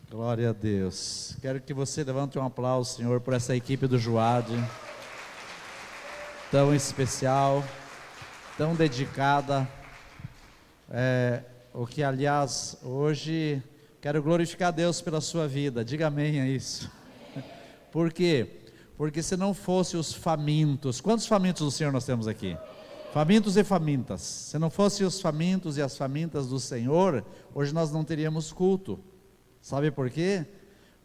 Glória a Deus. Quero que você levante um aplauso, Senhor, por essa equipe do Juad, tão especial, tão dedicada, o que, aliás, hoje quero glorificar a Deus pela sua vida. Diga amém a isso. Por quê? Porque se não fosse os famintos, quantos famintos do Senhor nós temos aqui? Famintos e famintas. Se não fossem os famintos e as famintas do Senhor, hoje nós não teríamos culto. Sabe por quê?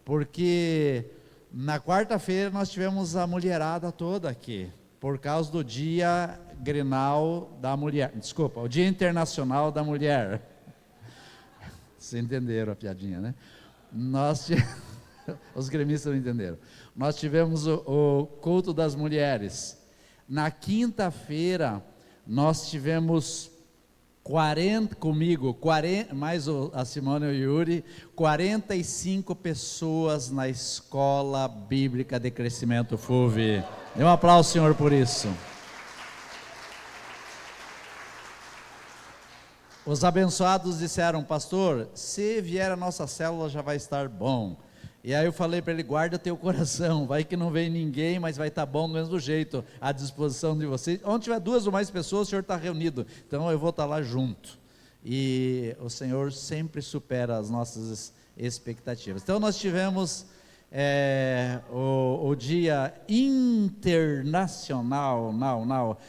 Porque na quarta-feira nós tivemos a mulherada toda aqui, por causa do Dia Grenal da Mulher, desculpa, o Dia Internacional da Mulher. Vocês entenderam a piadinha, né? Os gremistas não entenderam. Nós tivemos o culto das mulheres. Na quinta-feira nós tivemos 40, mais a Simone e o Yuri, 45 pessoas na Escola Bíblica de Crescimento FUV. Dê um aplauso, Senhor, por isso. Os abençoados disseram: pastor, se vier a nossa célula já vai estar bom. E aí eu falei para ele: guarda teu coração, vai que não vem ninguém, mas vai estar bom do mesmo jeito, à disposição de vocês. Onde tiver 2 ou mais pessoas, o Senhor está reunido, então eu vou estar lá junto. E o Senhor sempre supera as nossas expectativas. Então nós tivemos o Dia Internacional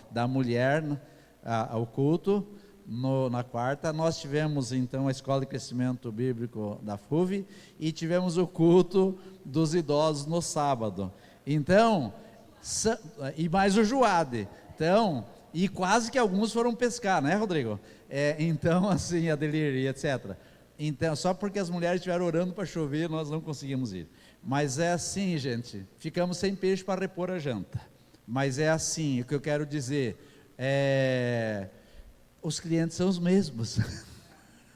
da Mulher, o culto. Na quarta, nós tivemos então a Escola de Crescimento Bíblico da FUV e tivemos o culto dos idosos no sábado. Então, e mais o Juad. Então, e quase que alguns foram pescar, né, Rodrigo? Então, assim, Adelir e etc. Então, só porque as mulheres estiveram orando para chover, nós não conseguimos ir. Mas é assim, gente, ficamos sem peixe para repor a janta. Mas é assim, o que eu quero dizer os clientes são os mesmos,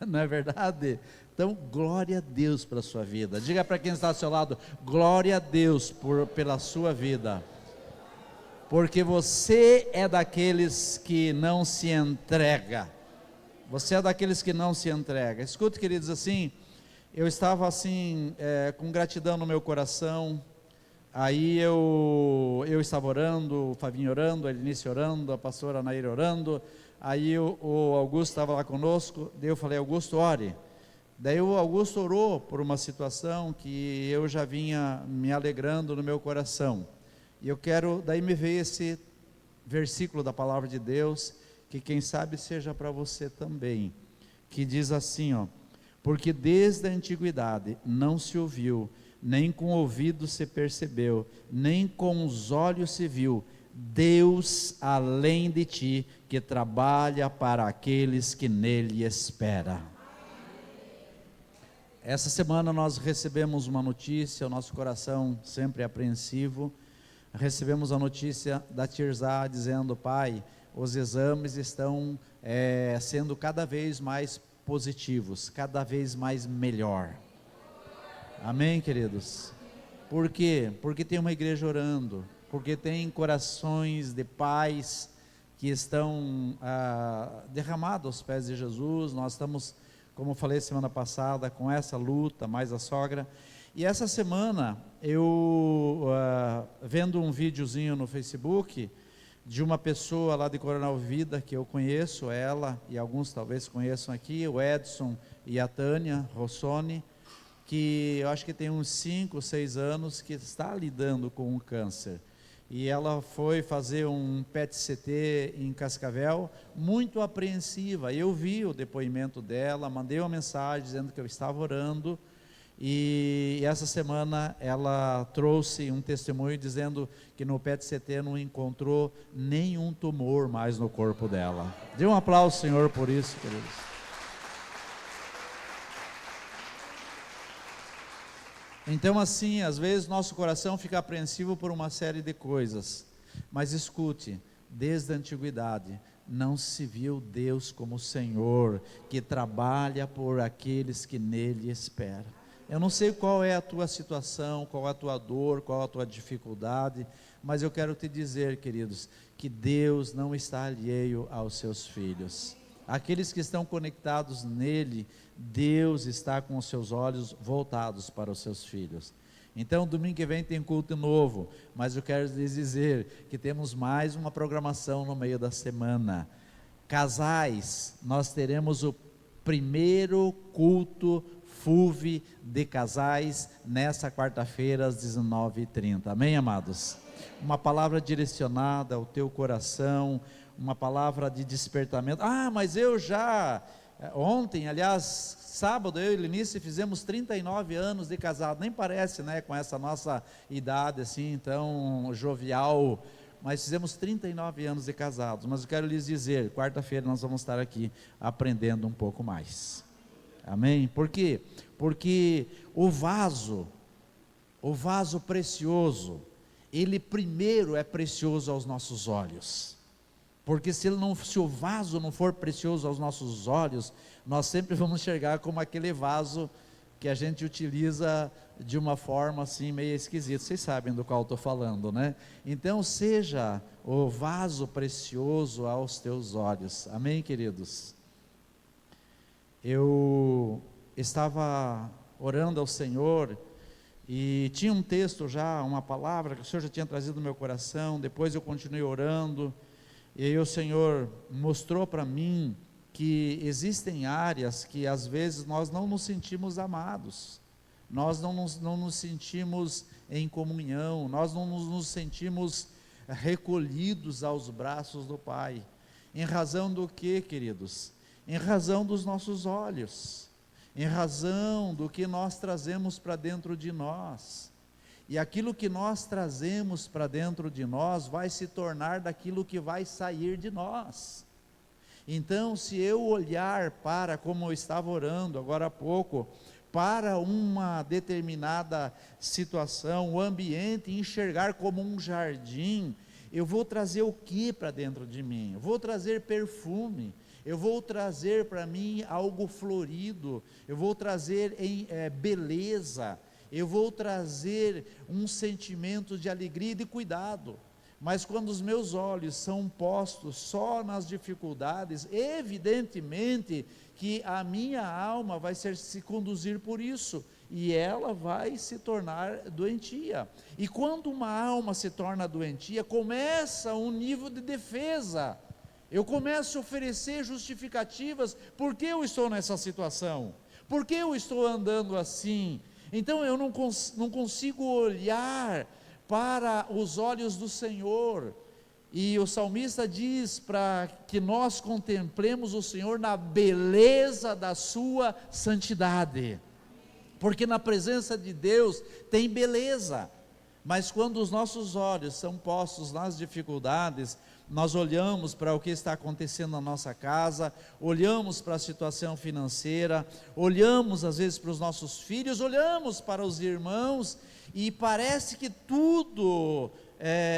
não é verdade? Então, glória a Deus pela sua vida. Diga para quem está ao seu lado: glória a Deus pela sua vida, porque você é daqueles que não se entrega. Você é daqueles que não se entrega. Escute, queridos, assim, eu estava assim, com gratidão no meu coração. Aí eu estava orando, o Favinho orando, a Elinice orando, a pastora Nair orando. Aí o Augusto estava lá conosco, daí eu falei: Augusto, ore. Daí o Augusto orou por uma situação que eu já vinha me alegrando no meu coração. E eu quero, daí me veio esse versículo da palavra de Deus, que quem sabe seja para você também, que diz assim, porque desde a antiguidade não se ouviu, nem com o ouvido se percebeu, nem com os olhos se viu, Deus além de ti, que trabalha para aqueles que nele esperam. Essa semana nós recebemos uma notícia, o nosso coração sempre apreensivo. Recebemos a notícia da Tirzá dizendo: pai, os exames estão sendo cada vez mais positivos, cada vez mais melhor. Amém, queridos? Por quê? Porque tem uma igreja orando, porque tem corações de pais que estão derramados aos pés de Jesus. Nós estamos, como eu falei semana passada, com essa luta, mais a sogra. E essa semana, eu vendo um videozinho no Facebook, de uma pessoa lá de Coronel Vida, que eu conheço, ela, e alguns talvez conheçam aqui, o Edson e a Tânia Rossoni, que eu acho que tem uns 5, 6 anos, que está lidando com um câncer. E ela foi fazer um PET-CT em Cascavel, muito apreensiva. Eu vi o depoimento dela, mandei uma mensagem dizendo que eu estava orando, e essa semana ela trouxe um testemunho dizendo que no PET-CT não encontrou nenhum tumor mais no corpo dela. Dê um aplauso, Senhor, por isso, queridos. Então, assim, às vezes nosso coração fica apreensivo por uma série de coisas, mas escute, desde a antiguidade não se viu Deus como o Senhor, que trabalha por aqueles que nele esperam. Eu não sei qual é a tua situação, qual a tua dor, qual a tua dificuldade, mas eu quero te dizer, queridos, que Deus não está alheio aos seus filhos. Aqueles que estão conectados nele, Deus está com os seus olhos voltados para os seus filhos. Então, domingo que vem tem culto novo, mas eu quero lhes dizer que temos mais uma programação no meio da semana. Casais, nós teremos o primeiro culto FUV de casais nessa quarta-feira às 19h30, amém, amados? Uma palavra direcionada ao teu coração, uma palavra de despertamento. Mas eu já, ontem, aliás, sábado, eu e Lenice fizemos 39 anos de casado, nem parece, né, com essa nossa idade assim, tão jovial, mas fizemos 39 anos de casados. Mas eu quero lhes dizer, quarta-feira nós vamos estar aqui aprendendo um pouco mais, amém? Por quê? Porque o vaso precioso, ele primeiro é precioso aos nossos olhos, porque se o vaso não for precioso aos nossos olhos, nós sempre vamos enxergar como aquele vaso que a gente utiliza de uma forma assim meio esquisita. Vocês sabem do qual estou falando, né? Então seja o vaso precioso aos teus olhos, amém, queridos? Eu estava orando ao Senhor e tinha um texto já, uma palavra que o Senhor já tinha trazido no meu coração. Depois eu continuei orando, e aí o Senhor mostrou para mim que existem áreas que às vezes nós não nos sentimos amados, nós não nos sentimos em comunhão, nós não nos sentimos recolhidos aos braços do Pai. Em razão do que, queridos? Em razão dos nossos olhos, em razão do que nós trazemos para dentro de nós. E aquilo que nós trazemos para dentro de nós vai se tornar daquilo que vai sair de nós. Então, se eu olhar para, como eu estava orando agora há pouco, para uma determinada situação, o ambiente, enxergar como um jardim, eu vou trazer o que para dentro de mim? Eu vou trazer perfume, eu vou trazer para mim algo florido, eu vou trazer beleza, eu vou trazer um sentimento de alegria e de cuidado. Mas quando os meus olhos são postos só nas dificuldades, evidentemente que a minha alma vai se conduzir por isso, e ela vai se tornar doentia. E quando uma alma se torna doentia, começa um nível de defesa. Eu começo a oferecer justificativas, por que eu estou nessa situação? Por que eu estou andando assim? Então eu não consigo olhar para os olhos do Senhor, e o salmista diz para que nós contemplemos o Senhor na beleza da sua santidade, porque na presença de Deus tem beleza, mas quando os nossos olhos são postos nas dificuldades, nós olhamos para o que está acontecendo na nossa casa, olhamos para a situação financeira, olhamos às vezes para os nossos filhos, olhamos para os irmãos, e parece que tudo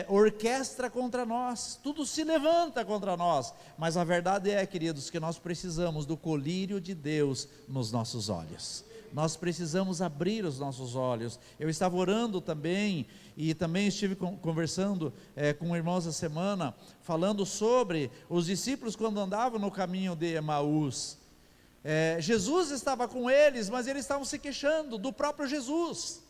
orquestra contra nós, tudo se levanta contra nós, mas a verdade é, queridos, que nós precisamos do colírio de Deus nos nossos olhos. Nós precisamos abrir os nossos olhos. Eu estava orando também, e também estive conversando com irmãos essa semana, falando sobre os discípulos quando andavam no caminho de Emaús. Jesus estava com eles, mas eles estavam se queixando do próprio Jesus.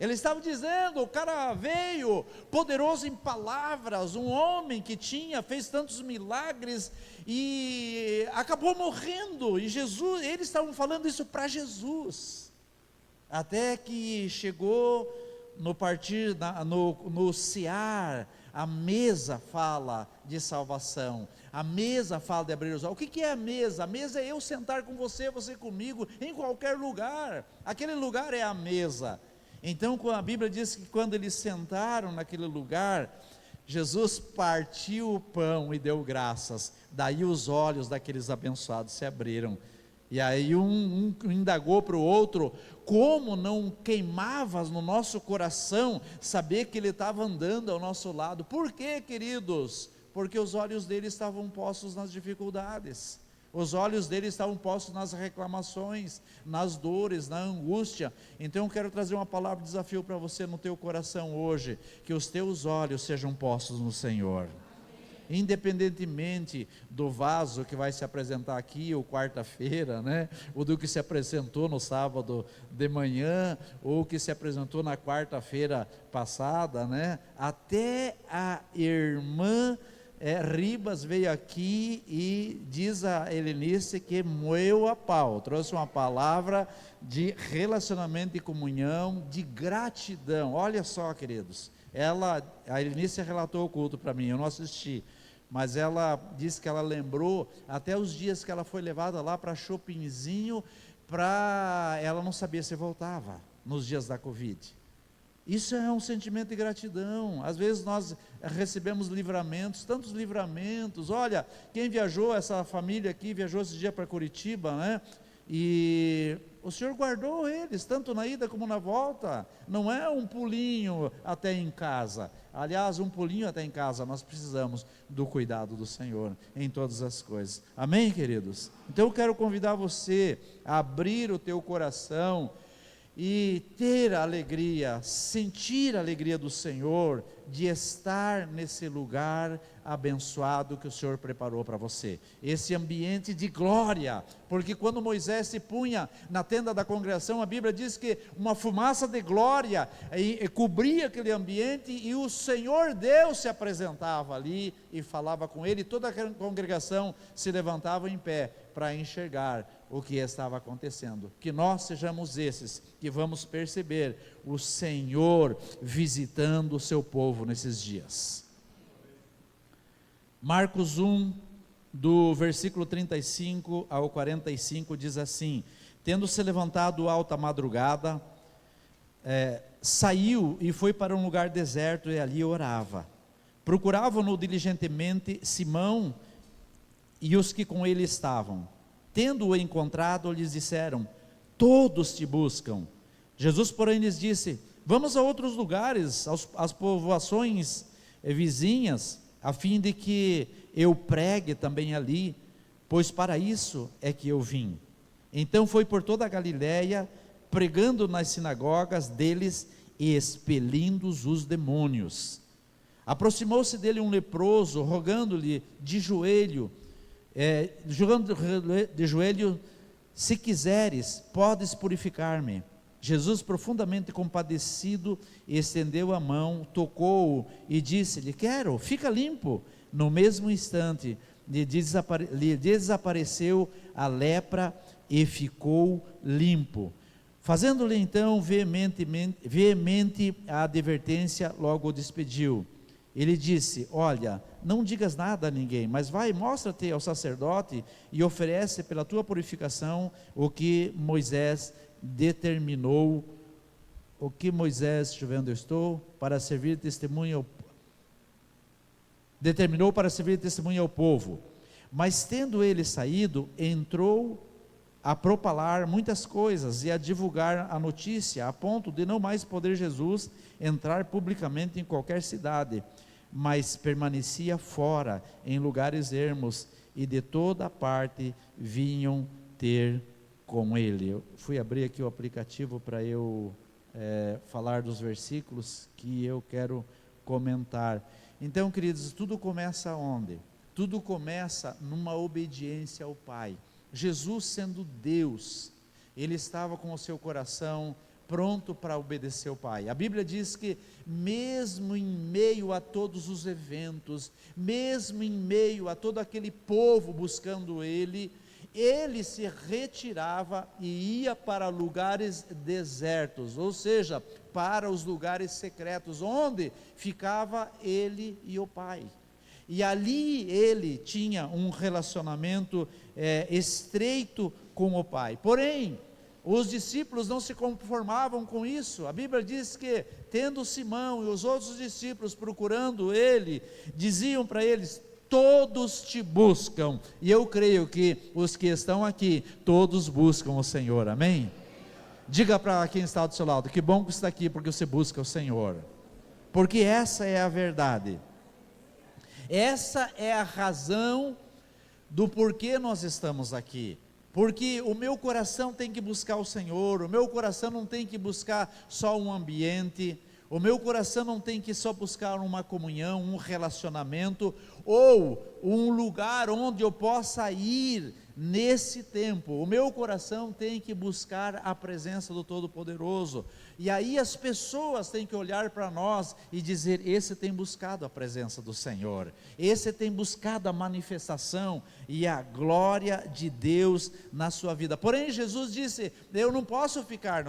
Eles estavam dizendo, o cara veio, poderoso em palavras, um homem que fez tantos milagres, e acabou morrendo, e eles estavam falando isso para Jesus, até que chegou no cear, a mesa fala de salvação, a mesa fala de abrir os olhos. O que é a mesa? A mesa é eu sentar com você, você comigo, em qualquer lugar, aquele lugar é a mesa. Então a Bíblia diz que quando eles sentaram naquele lugar, Jesus partiu o pão e deu graças, daí os olhos daqueles abençoados se abriram, e aí um indagou para o outro, como não queimava no nosso coração, saber que ele estava andando ao nosso lado. Por quê, queridos? Porque os olhos dele estavam postos nas dificuldades, Os olhos dele estavam postos nas reclamações, nas dores, na angústia. Então eu quero trazer uma palavra de desafio para você no teu coração hoje, que os teus olhos sejam postos no Senhor. Independentemente do vaso que vai se apresentar aqui, ou quarta-feira, né? Ou do que se apresentou no sábado de manhã, ou que se apresentou na quarta-feira passada, né? Até a irmã Ribas veio aqui e diz a Helenice que moeu a pau, trouxe uma palavra de relacionamento e comunhão, de gratidão. Olha só, queridos, a Helenice relatou o culto para mim, eu não assisti, mas ela disse que ela lembrou até os dias que ela foi levada lá para Shoppingzinho, ela não sabia se voltava nos dias da Covid. Isso é um sentimento de gratidão. Às vezes nós recebemos livramentos, tantos livramentos. Olha, quem viajou, essa família aqui viajou esse dia para Curitiba, né? E o Senhor guardou eles, tanto na ida como na volta. Não é um pulinho até em casa. Aliás, um pulinho até em casa, nós precisamos do cuidado do Senhor em todas as coisas. Amém, queridos? Então eu quero convidar você a abrir o teu coração e ter a alegria, sentir a alegria do Senhor, de estar nesse lugar abençoado que o Senhor preparou para você, esse ambiente de glória, porque quando Moisés se punha na tenda da congregação, a Bíblia diz que uma fumaça de glória cobria aquele ambiente, e o Senhor Deus se apresentava ali e falava com ele, e toda a congregação se levantava em pé para enxergar o que estava acontecendo. Que nós sejamos esses que vamos perceber o Senhor visitando o seu povo nesses dias. Marcos 1, do versículo 35 ao 45 diz assim: tendo se levantado alta madrugada, saiu e foi para um lugar deserto e ali orava. Procuravam-no diligentemente Simão e os que com ele estavam. Tendo-o encontrado, lhes disseram: todos te buscam. Jesus, porém, lhes disse: vamos a outros lugares, às povoações vizinhas, a fim de que eu pregue também ali, pois para isso é que eu vim. Então foi por toda a Galiléia, pregando nas sinagogas deles e expelindo os demônios. Aproximou-se dele um leproso, rogando-lhe de joelho, se quiseres, podes purificar-me. Jesus, profundamente compadecido, estendeu a mão, tocou-o e disse-lhe: quero, fica limpo. No mesmo instante lhe desapareceu a lepra e ficou limpo. Fazendo-lhe então veemente a advertência, logo o despediu. Ele disse: olha, não digas nada a ninguém, mas vai, mostra-te ao sacerdote e oferece pela tua purificação o que Moisés determinou, para servir testemunha determinou para servir testemunha ao povo. Mas tendo ele saído, entrou a propalar muitas coisas e a divulgar a notícia, a ponto de não mais poder Jesus entrar publicamente em qualquer cidade, mas permanecia fora, em lugares ermos, e de toda parte vinham ter com ele. Eu fui abrir aqui o aplicativo para eu falar dos versículos que eu quero comentar. Então, queridos, tudo começa onde? Tudo começa numa obediência ao Pai. Jesus, sendo Deus, ele estava com o seu coração pronto para obedecer ao Pai. A Bíblia diz que mesmo em meio a todos os eventos, mesmo em meio a todo aquele povo buscando ele se retirava e ia para lugares desertos, ou seja, para os lugares secretos, onde ficava ele e o Pai. E ali ele tinha um relacionamento estreito com o Pai. Porém, os discípulos não se conformavam com isso. A Bíblia diz que, tendo Simão e os outros discípulos procurando ele, diziam para eles: todos te buscam. E eu creio que os que estão aqui, todos buscam o Senhor, amém? Diga para quem está do seu lado: que bom que você está aqui, porque você busca o Senhor, porque essa é a verdade, essa é a razão do porquê nós estamos aqui. Porque o meu coração tem que buscar o Senhor, o meu coração não tem que buscar só um ambiente, o meu coração não tem que só buscar uma comunhão, um relacionamento, ou um lugar onde eu possa ir nesse tempo. O meu coração tem que buscar a presença do Todo-Poderoso, e aí as pessoas têm que olhar para nós e dizer: esse tem buscado a presença do Senhor, esse tem buscado a manifestação e a glória de Deus na sua vida. Porém Jesus disse: eu não posso ficar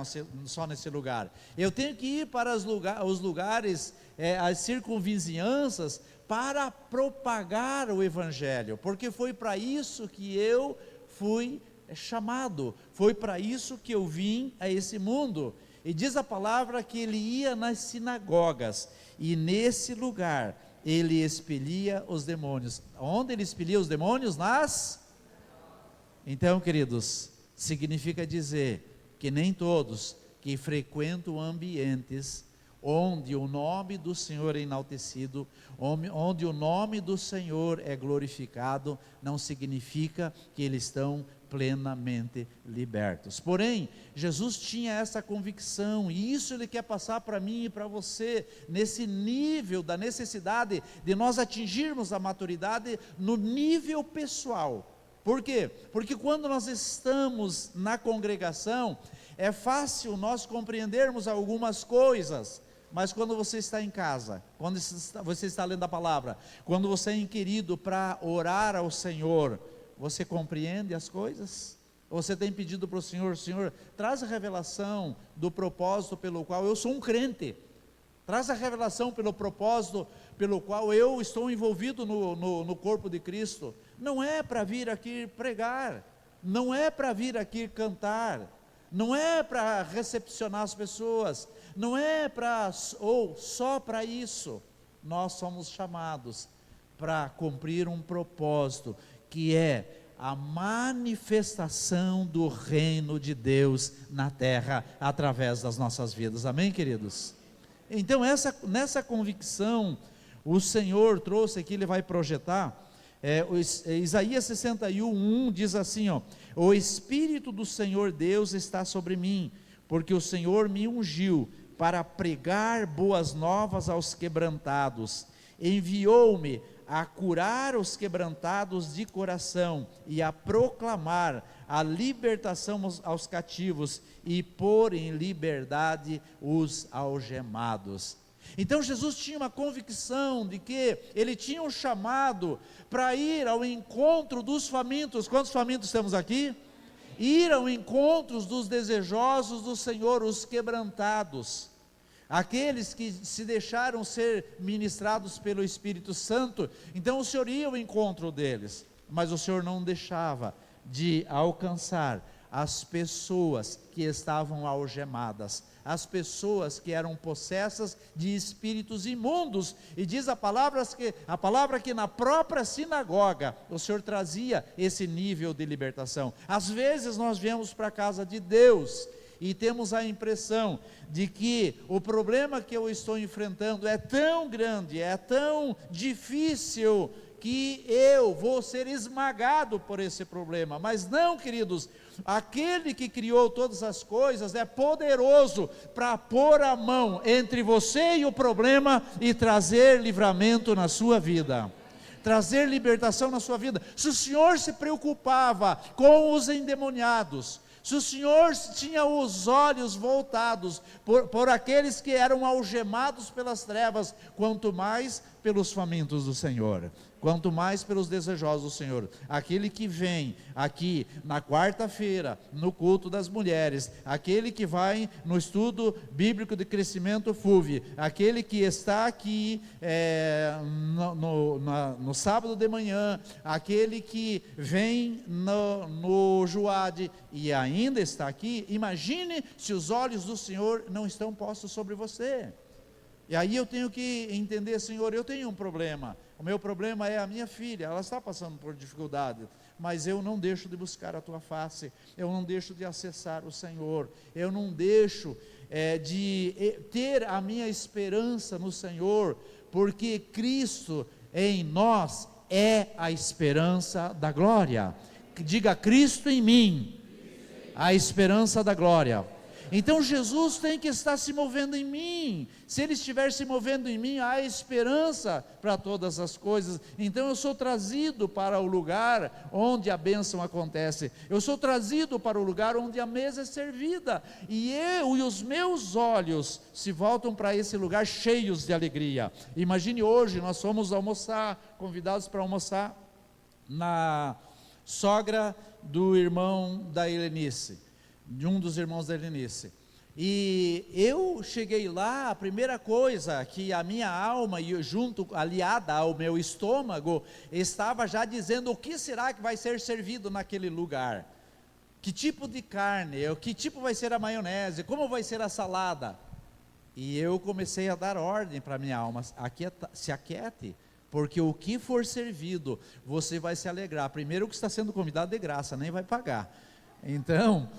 só nesse lugar, eu tenho que ir para os lugares, as circunvizinhanças, para propagar o Evangelho, porque foi para isso que eu fui chamado, foi para isso que eu vim a esse mundo. E diz a palavra que ele ia nas sinagogas, e nesse lugar ele expelia os demônios. Onde ele expelia os demônios? Então, queridos, significa dizer que nem todos que frequentam ambientes onde o nome do Senhor é enaltecido, onde o nome do Senhor é glorificado, não significa que eles estão plenamente libertos. Porém, Jesus tinha essa convicção, e isso Ele quer passar para mim e para você, nesse nível da necessidade de nós atingirmos a maturidade no nível pessoal. Por quê? Porque quando nós estamos na congregação, é fácil nós compreendermos algumas coisas, mas quando você está em casa, quando você está lendo a palavra, quando você é inquirido para orar ao Senhor, você compreende as coisas? Você tem pedido para o Senhor: Senhor, traz a revelação do propósito pelo qual eu sou um crente, traz a revelação pelo propósito pelo qual eu estou envolvido no corpo de Cristo. Não é para vir aqui pregar, não é para vir aqui cantar, não é para recepcionar as pessoas, não é só para isso. Nós somos chamados para cumprir um propósito, que é a manifestação do reino de Deus na terra, através das nossas vidas. Amém, queridos? Então, nessa convicção, o Senhor trouxe aqui, Ele vai projetar, Isaías 61:1 diz assim: o Espírito do Senhor Deus está sobre mim, porque o Senhor me ungiu para pregar boas novas aos quebrantados, enviou-me a curar os quebrantados de coração, e a proclamar a libertação aos cativos, e pôr em liberdade os algemados. Então Jesus tinha uma convicção de que ele tinha um chamado para ir ao encontro dos famintos. Quantos famintos temos aqui? Ir ao encontro dos desejosos do Senhor, os quebrantados, aqueles que se deixaram ser ministrados pelo Espírito Santo. Então o Senhor ia ao encontro deles, mas o Senhor não deixava de alcançar as pessoas que estavam algemadas, as pessoas que eram possessas de espíritos imundos. E diz a palavra que na própria sinagoga o Senhor trazia esse nível de libertação. Às vezes nós viemos para a casa de Deus e temos a impressão de que o problema que eu estou enfrentando é tão grande, é tão difícil, que eu vou ser esmagado por esse problema. Mas não, queridos, aquele que criou todas as coisas é poderoso para pôr a mão entre você e o problema e trazer livramento na sua vida, trazer libertação na sua vida. Se o Senhor se preocupava com os endemoniados, se o Senhor tinha os olhos voltados por aqueles que eram algemados pelas trevas, quanto mais pelos famintos do Senhor, quanto mais pelos desejosos do Senhor. Aquele que vem aqui na quarta-feira, no culto das mulheres, aquele que vai no estudo bíblico de crescimento FUV, aquele que está aqui no sábado de manhã, aquele que vem no Juade e ainda está aqui, imagine se os olhos do Senhor não estão postos sobre você. E aí eu tenho que entender: Senhor, eu tenho um problema, o meu problema é a minha filha, ela está passando por dificuldade, mas eu não deixo de buscar a Tua face, eu não deixo de acessar o Senhor, eu não deixo de ter a minha esperança no Senhor, porque Cristo em nós é a esperança da glória. Diga: Cristo em mim, a esperança da glória. Então Jesus tem que estar se movendo em mim. Se Ele estiver se movendo em mim, há esperança para todas as coisas. Então eu sou trazido para o lugar onde a bênção acontece. Eu sou trazido para o lugar onde a mesa é servida. E eu e os meus olhos se voltam para esse lugar cheios de alegria. Imagine hoje, nós fomos almoçar, convidados para almoçar na sogra do irmão da Helenice, de um dos irmãos da Helenice. E eu cheguei lá, a primeira coisa que a minha alma, aliada ao meu estômago, estava já dizendo: o que será que vai ser servido naquele lugar? Que tipo de carne? Que tipo vai ser a maionese? Como vai ser a salada? E eu comecei a dar ordem para a minha alma: se aquiete, porque o que for servido, você vai se alegrar. Primeiro, que está sendo convidado de graça, nem vai pagar. Então,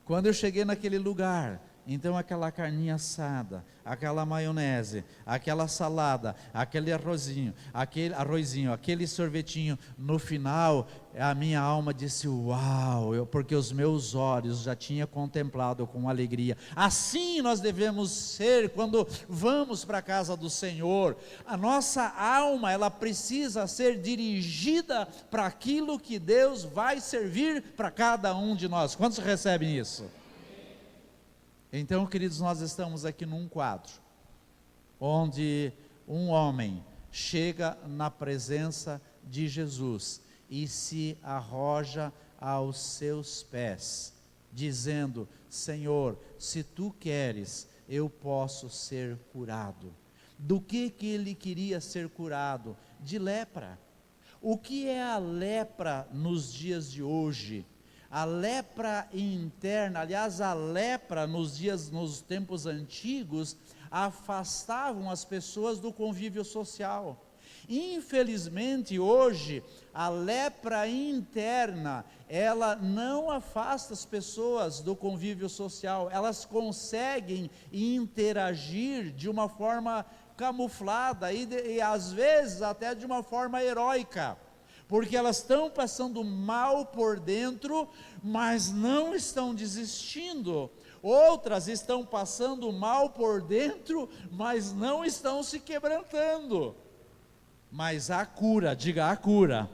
quando eu cheguei naquele lugar, então aquela carninha assada, aquela maionese, aquela salada, aquele arrozinho, aquele sorvetinho, no final, a minha alma disse: uau, porque os meus olhos já tinham contemplado com alegria. Assim nós devemos ser quando vamos para a casa do Senhor. A nossa alma, ela precisa ser dirigida para aquilo que Deus vai servir para cada um de nós. Quantos recebem isso? Então, queridos, nós estamos aqui num quadro, onde um homem chega na presença de Jesus e se arroja aos seus pés, dizendo: Senhor, se tu queres, eu posso ser curado. Do que ele queria ser curado? De lepra. O que é a lepra nos dias de hoje? A lepra interna, aliás, a lepra nos tempos antigos, afastavam as pessoas do convívio social. Infelizmente hoje, a lepra interna, ela não afasta as pessoas do convívio social, elas conseguem interagir de uma forma camuflada e às vezes até de uma forma heróica, porque elas estão passando mal por dentro, mas não estão desistindo. Outras estão passando mal por dentro, mas não estão se quebrantando. Mas há cura, diga: há cura.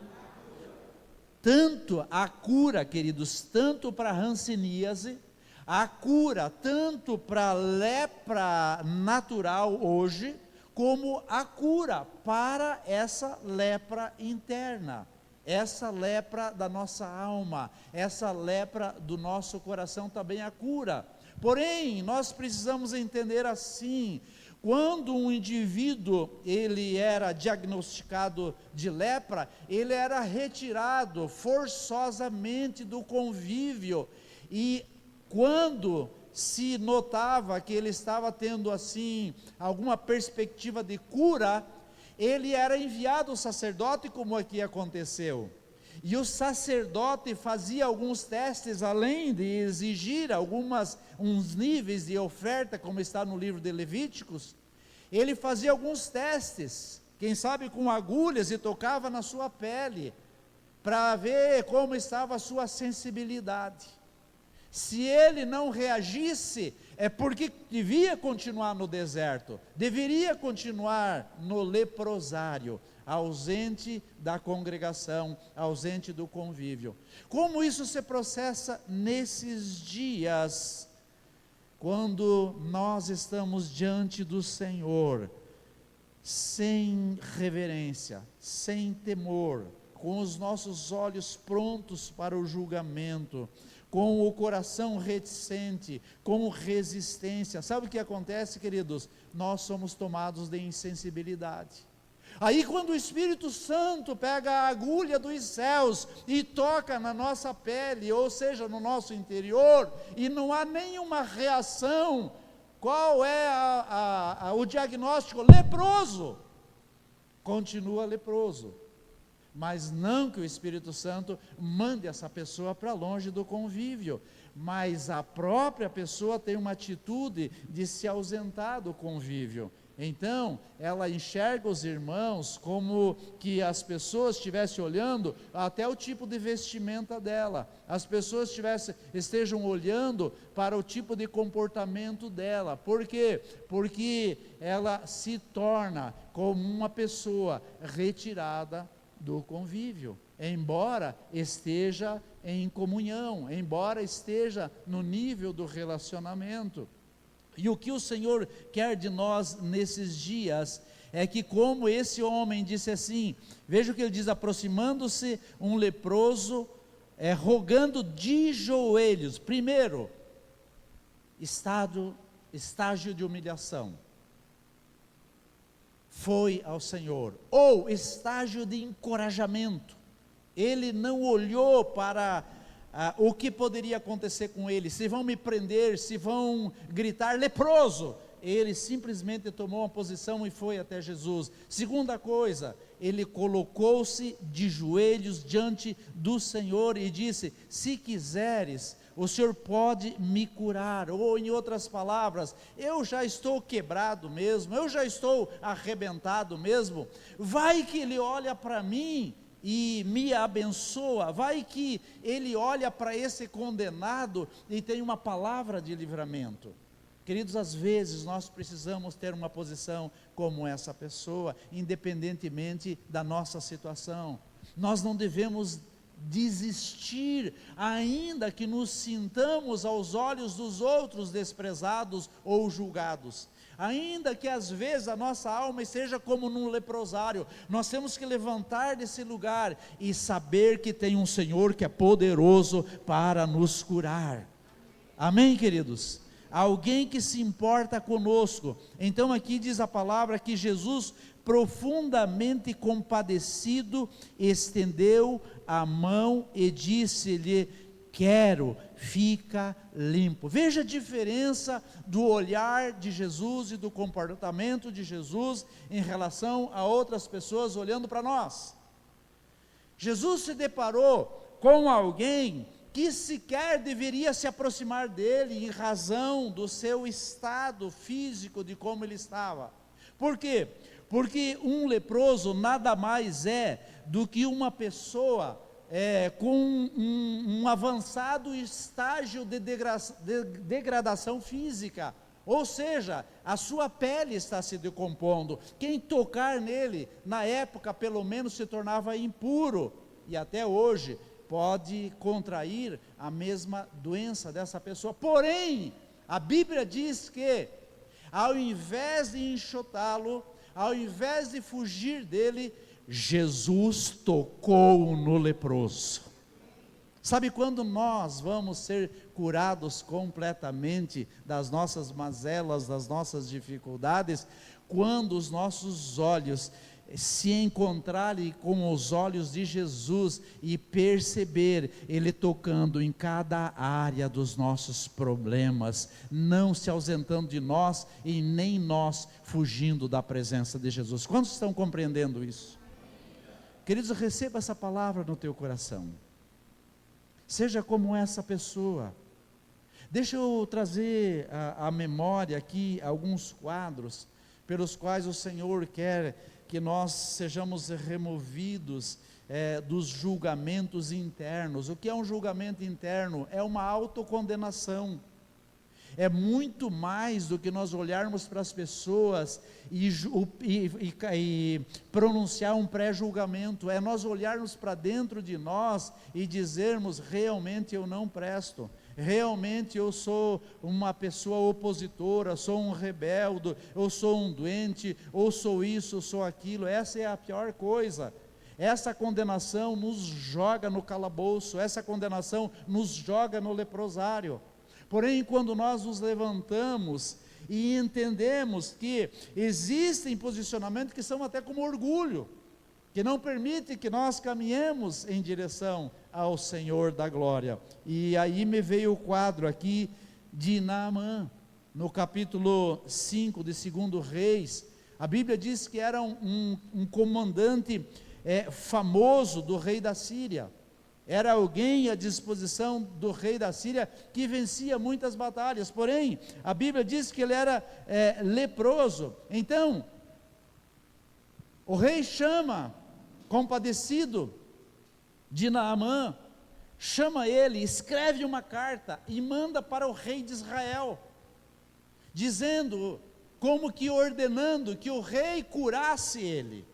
Tanto a cura, queridos, tanto para a hanseníase, a cura tanto para a lepra natural hoje, como a cura para essa lepra interna, essa lepra da nossa alma, essa lepra do nosso coração, também a cura. Porém, nós precisamos entender assim: quando um indivíduo ele era diagnosticado de lepra, ele era retirado forçosamente do convívio, e quando se notava que ele estava tendo assim alguma perspectiva de cura, ele era enviado ao sacerdote, como aqui aconteceu. E o sacerdote fazia alguns testes, além de exigir uns níveis de oferta, como está no livro de Levíticos. Ele fazia alguns testes, quem sabe com agulhas, e tocava na sua pele, para ver como estava a sua sensibilidade. Se ele não reagisse, é porque devia continuar no deserto, deveria continuar no leprosário, ausente da congregação, ausente do convívio. Como isso se processa nesses dias, quando nós estamos diante do Senhor, sem reverência, sem temor, com os nossos olhos prontos para o julgamento, com o coração reticente, com resistência? Sabe o que acontece, queridos? Nós somos tomados de insensibilidade. Aí quando o Espírito Santo pega a agulha dos céus e toca na nossa pele, ou seja, no nosso interior, e não há nenhuma reação, qual é o diagnóstico? Leproso. Continua leproso. Mas não que o Espírito Santo mande essa pessoa para longe do convívio, mas a própria pessoa tem uma atitude de se ausentar do convívio. Então, ela enxerga os irmãos como que as pessoas estivessem olhando até o tipo de vestimenta dela, as pessoas estejam olhando para o tipo de comportamento dela. Por quê? Porque ela se torna como uma pessoa retirada do convívio, embora esteja em comunhão, embora esteja no nível do relacionamento. E o que o Senhor quer de nós nesses dias é que, como esse homem disse assim, veja o que ele diz: aproximando-se um leproso, rogando de joelhos. Primeiro, estágio de humilhação, foi ao Senhor. Ou estágio de encorajamento, ele não olhou para o que poderia acontecer com ele, se vão me prender, se vão gritar leproso. Ele simplesmente tomou uma posição e foi até Jesus. Segunda coisa, ele colocou-se de joelhos diante do Senhor e disse: se quiseres, o Senhor pode me curar. Ou, em outras palavras, eu já estou quebrado mesmo, eu já estou arrebentado mesmo, vai que ele olha para mim e me abençoa, vai que ele olha para esse condenado e tem uma palavra de livramento. Queridos, às vezes nós precisamos ter uma posição como essa pessoa, independentemente da nossa situação. Nós não devemos desistir, ainda que nos sintamos aos olhos dos outros desprezados ou julgados. Ainda que às vezes a nossa alma esteja como num leprosário, nós temos que levantar desse lugar e saber que tem um Senhor que é poderoso para nos curar. Amém, queridos? Alguém que se importa conosco. Então aqui diz a palavra que Jesus, profundamente compadecido, estendeu a mão e disse-lhe: quero, fica limpo. Veja a diferença do olhar de Jesus e do comportamento de Jesus em relação a outras pessoas olhando para nós. Jesus se deparou com alguém que sequer deveria se aproximar dele em razão do seu estado físico, de como ele estava. Por quê? Porque um leproso nada mais é do que uma pessoa com um avançado estágio de degradação física, ou seja, a sua pele está se decompondo. Quem tocar nele, na época pelo menos, se tornava impuro, e até hoje pode contrair a mesma doença dessa pessoa. Porém, a Bíblia diz que, ao invés de enxotá-lo, ao invés de fugir dele, Jesus tocou no leproso. Sabe quando nós vamos ser curados completamente das nossas mazelas, das nossas dificuldades? Quando os nossos olhos se encontrarem com os olhos de Jesus e perceber Ele tocando em cada área dos nossos problemas, não se ausentando de nós e nem nós fugindo da presença de Jesus. Quantos estão compreendendo isso? Queridos, receba essa palavra no teu coração. Seja como essa pessoa. Deixa eu trazer à memória aqui alguns quadros pelos quais o Senhor quer que nós sejamos removidos dos julgamentos internos. O que é um julgamento interno? É uma autocondenação. É muito mais do que nós olharmos para as pessoas e pronunciar um pré-julgamento. É nós olharmos para dentro de nós e dizermos: realmente eu não presto, realmente eu sou uma pessoa opositora, sou um rebelde, eu sou um doente, ou sou isso, ou sou aquilo. Essa é a pior coisa. Essa condenação nos joga no calabouço, essa condenação nos joga no leprosário. Porém, quando nós nos levantamos e entendemos que existem posicionamentos que são até como orgulho, que não permite que nós caminhemos em direção ao Senhor da glória. E aí me veio o quadro aqui de Naamã, no capítulo 5 de 2 Reis. A Bíblia diz que era um comandante famoso do rei da Síria. Era alguém à disposição do rei da Síria que vencia muitas batalhas, porém, a Bíblia diz que ele era leproso. Então, o rei chama, compadecido de Naamã, chama ele, escreve uma carta e manda para o rei de Israel, dizendo, como que ordenando que o rei curasse ele.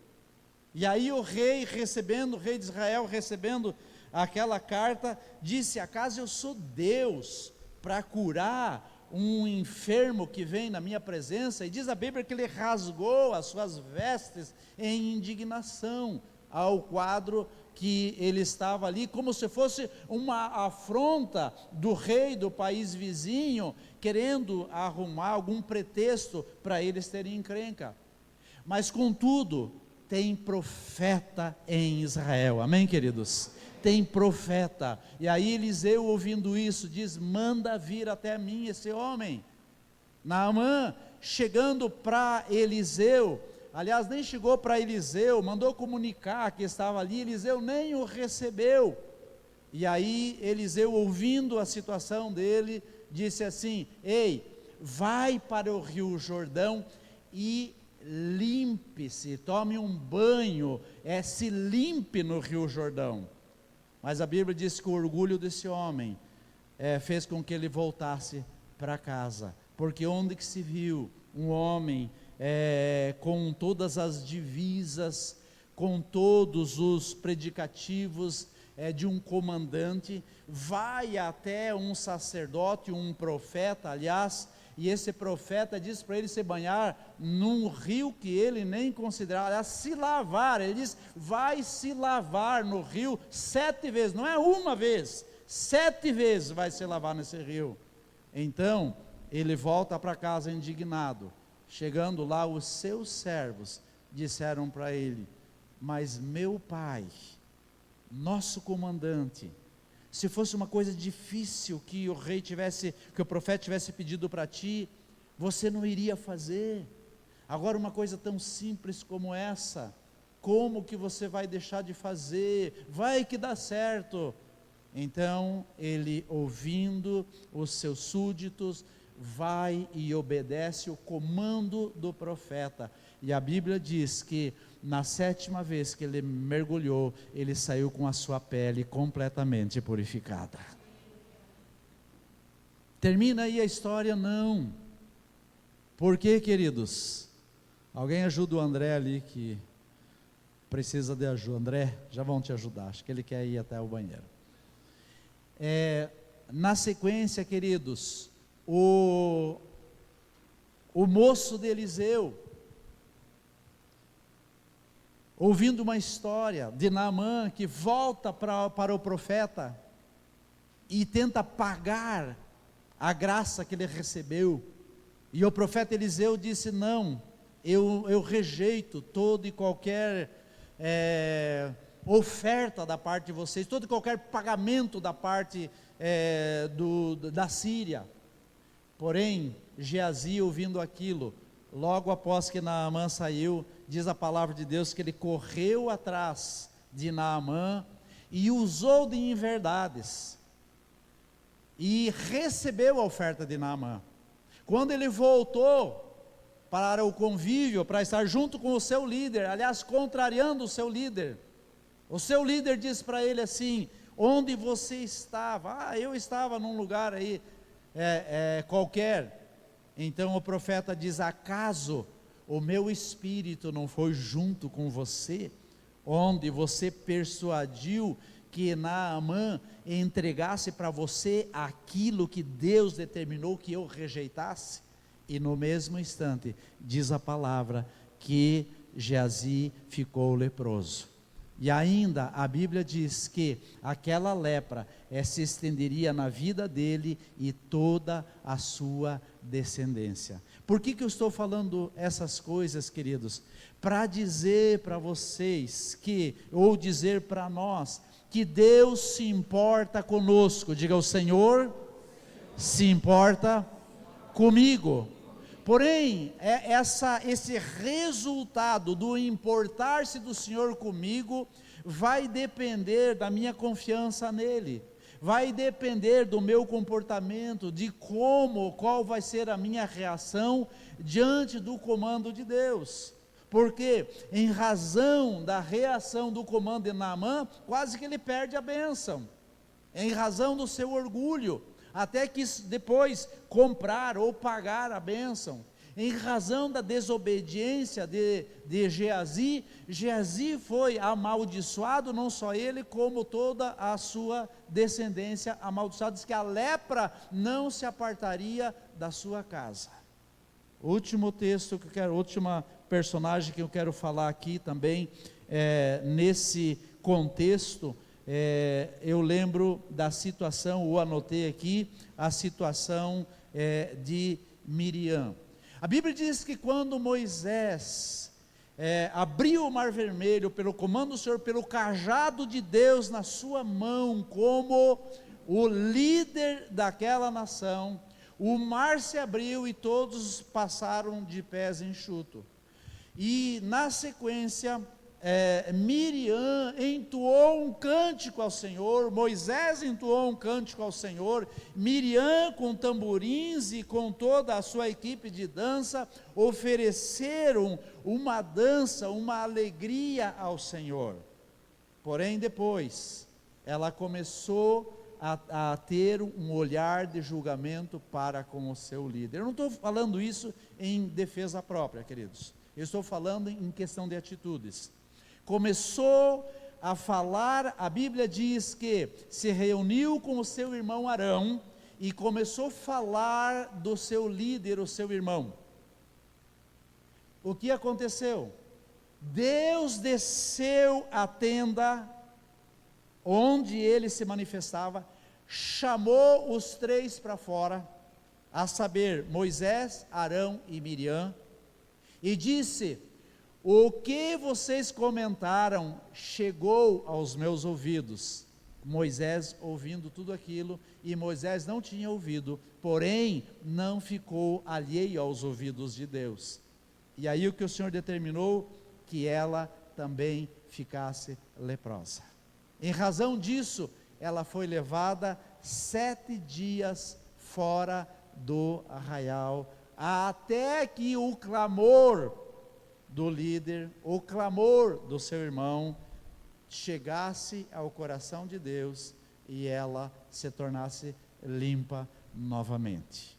E aí o rei de Israel recebendo aquela carta, disse: acaso eu sou Deus para curar um enfermo que vem na minha presença? E diz a Bíblia que ele rasgou as suas vestes em indignação ao quadro que ele estava ali, como se fosse uma afronta do rei do país vizinho, querendo arrumar algum pretexto para eles terem encrenca. Mas contudo, tem profeta em Israel, amém, queridos? Tem profeta. E aí Eliseu, ouvindo isso, diz: manda vir até mim esse homem. Naamã, chegando para Eliseu, aliás, nem chegou para Eliseu, mandou comunicar que estava ali, Eliseu nem o recebeu. E aí Eliseu, ouvindo a situação dele, disse assim: ei, vai para o rio Jordão e limpe-se, tome um banho, se limpe no rio Jordão. Mas a Bíblia diz que o orgulho desse homem fez com que ele voltasse para casa, porque onde que se viu um homem com todas as divisas, com todos os predicativos de um comandante, vai até um sacerdote, um profeta, aliás, e esse profeta diz para ele se banhar num rio que ele nem considerava, aliás, se lavar, ele diz: vai se lavar no rio 7 vezes, não é uma vez, 7 vezes vai se lavar nesse rio. Então, ele volta para casa indignado. Chegando lá, os seus servos disseram para ele: mas meu pai, nosso comandante, se fosse uma coisa difícil que o profeta tivesse pedido para ti, você não iria fazer. Agora uma coisa tão simples como essa, como que você vai deixar de fazer? Vai que dá certo. Então ele, ouvindo os seus súditos, vai e obedece o comando do profeta. E a Bíblia diz que na 7ª vez que ele mergulhou, ele saiu com a sua pele completamente purificada. Termina aí a história? Não. Por quê, queridos? Alguém ajuda o André ali, que precisa de ajuda. André, já vão te ajudar, acho que ele quer ir até o banheiro. Na sequência, queridos, o moço de Eliseu, ouvindo uma história de Naamã, que volta para o profeta e tenta pagar a graça que ele recebeu, e o profeta Eliseu disse: não, eu rejeito todo e qualquer oferta da parte de vocês, todo e qualquer pagamento da parte da Síria. Porém, Geazi, ouvindo aquilo, logo após que Naamã saiu, diz a palavra de Deus que ele correu atrás de Naamã e usou de inverdades, e recebeu a oferta de Naamã. Quando ele voltou para o convívio, para estar junto com o seu líder, aliás, contrariando o seu líder disse para ele assim: onde você estava? Eu estava num lugar aí qualquer. Então o profeta diz: acaso o meu espírito não foi junto com você, onde você persuadiu que Naamã entregasse para você aquilo que Deus determinou que eu rejeitasse? E no mesmo instante, diz a palavra, que Geazi ficou leproso. E ainda a Bíblia diz que aquela lepra se estenderia na vida dele e toda a sua descendência. Por que eu estou falando essas coisas, queridos? Para dizer para vocês ou dizer para nós, que Deus se importa conosco. Diga: o Senhor se importa comigo. Porém, esse resultado do importar-se do Senhor comigo, vai depender da minha confiança nele, vai depender do meu comportamento, de qual vai ser a minha reação diante do comando de Deus. Porque em razão da reação do comando de Naamã, quase que ele perde a bênção, em razão do seu orgulho, até que depois comprar ou pagar a bênção. Em razão da desobediência de Geazi, Geazi foi amaldiçoado, não só ele, como toda a sua descendência amaldiçoada. Diz que a lepra não se apartaria da sua casa. Último texto que eu quero, última personagem que eu quero falar aqui também, nesse contexto, eu lembro da situação, ou anotei aqui, a situação de Miriam. A Bíblia diz que quando Moisés abriu o mar vermelho, pelo comando do Senhor, pelo cajado de Deus na sua mão, como o líder daquela nação, o mar se abriu e todos passaram de pés enxutos. E na sequência, Miriam entoou um cântico ao Senhor, Moisés entoou um cântico ao Senhor, Miriam com tamborins e com toda a sua equipe de dança, ofereceram uma dança, uma alegria ao Senhor. Porém depois, ela começou a ter um olhar de julgamento para com o seu líder. Eu não estou falando isso em defesa própria, queridos, eu estou falando em questão de atitudes. Começou a falar, a Bíblia diz que se reuniu com o seu irmão Arão e começou a falar do seu líder, o seu irmão. O que aconteceu? Deus desceu à tenda onde ele se manifestava, chamou os três para fora, a saber, Moisés, Arão e Miriam, e disse: o que vocês comentaram chegou aos meus ouvidos. Moisés ouvindo tudo aquilo, e Moisés não tinha ouvido, porém não ficou alheio aos ouvidos de Deus. E aí o que o Senhor determinou? Que ela também ficasse leprosa. Em razão disso, ela foi levada 7 dias fora do arraial, até que o clamor do líder, o clamor do seu irmão chegasse ao coração de Deus e ela se tornasse limpa novamente.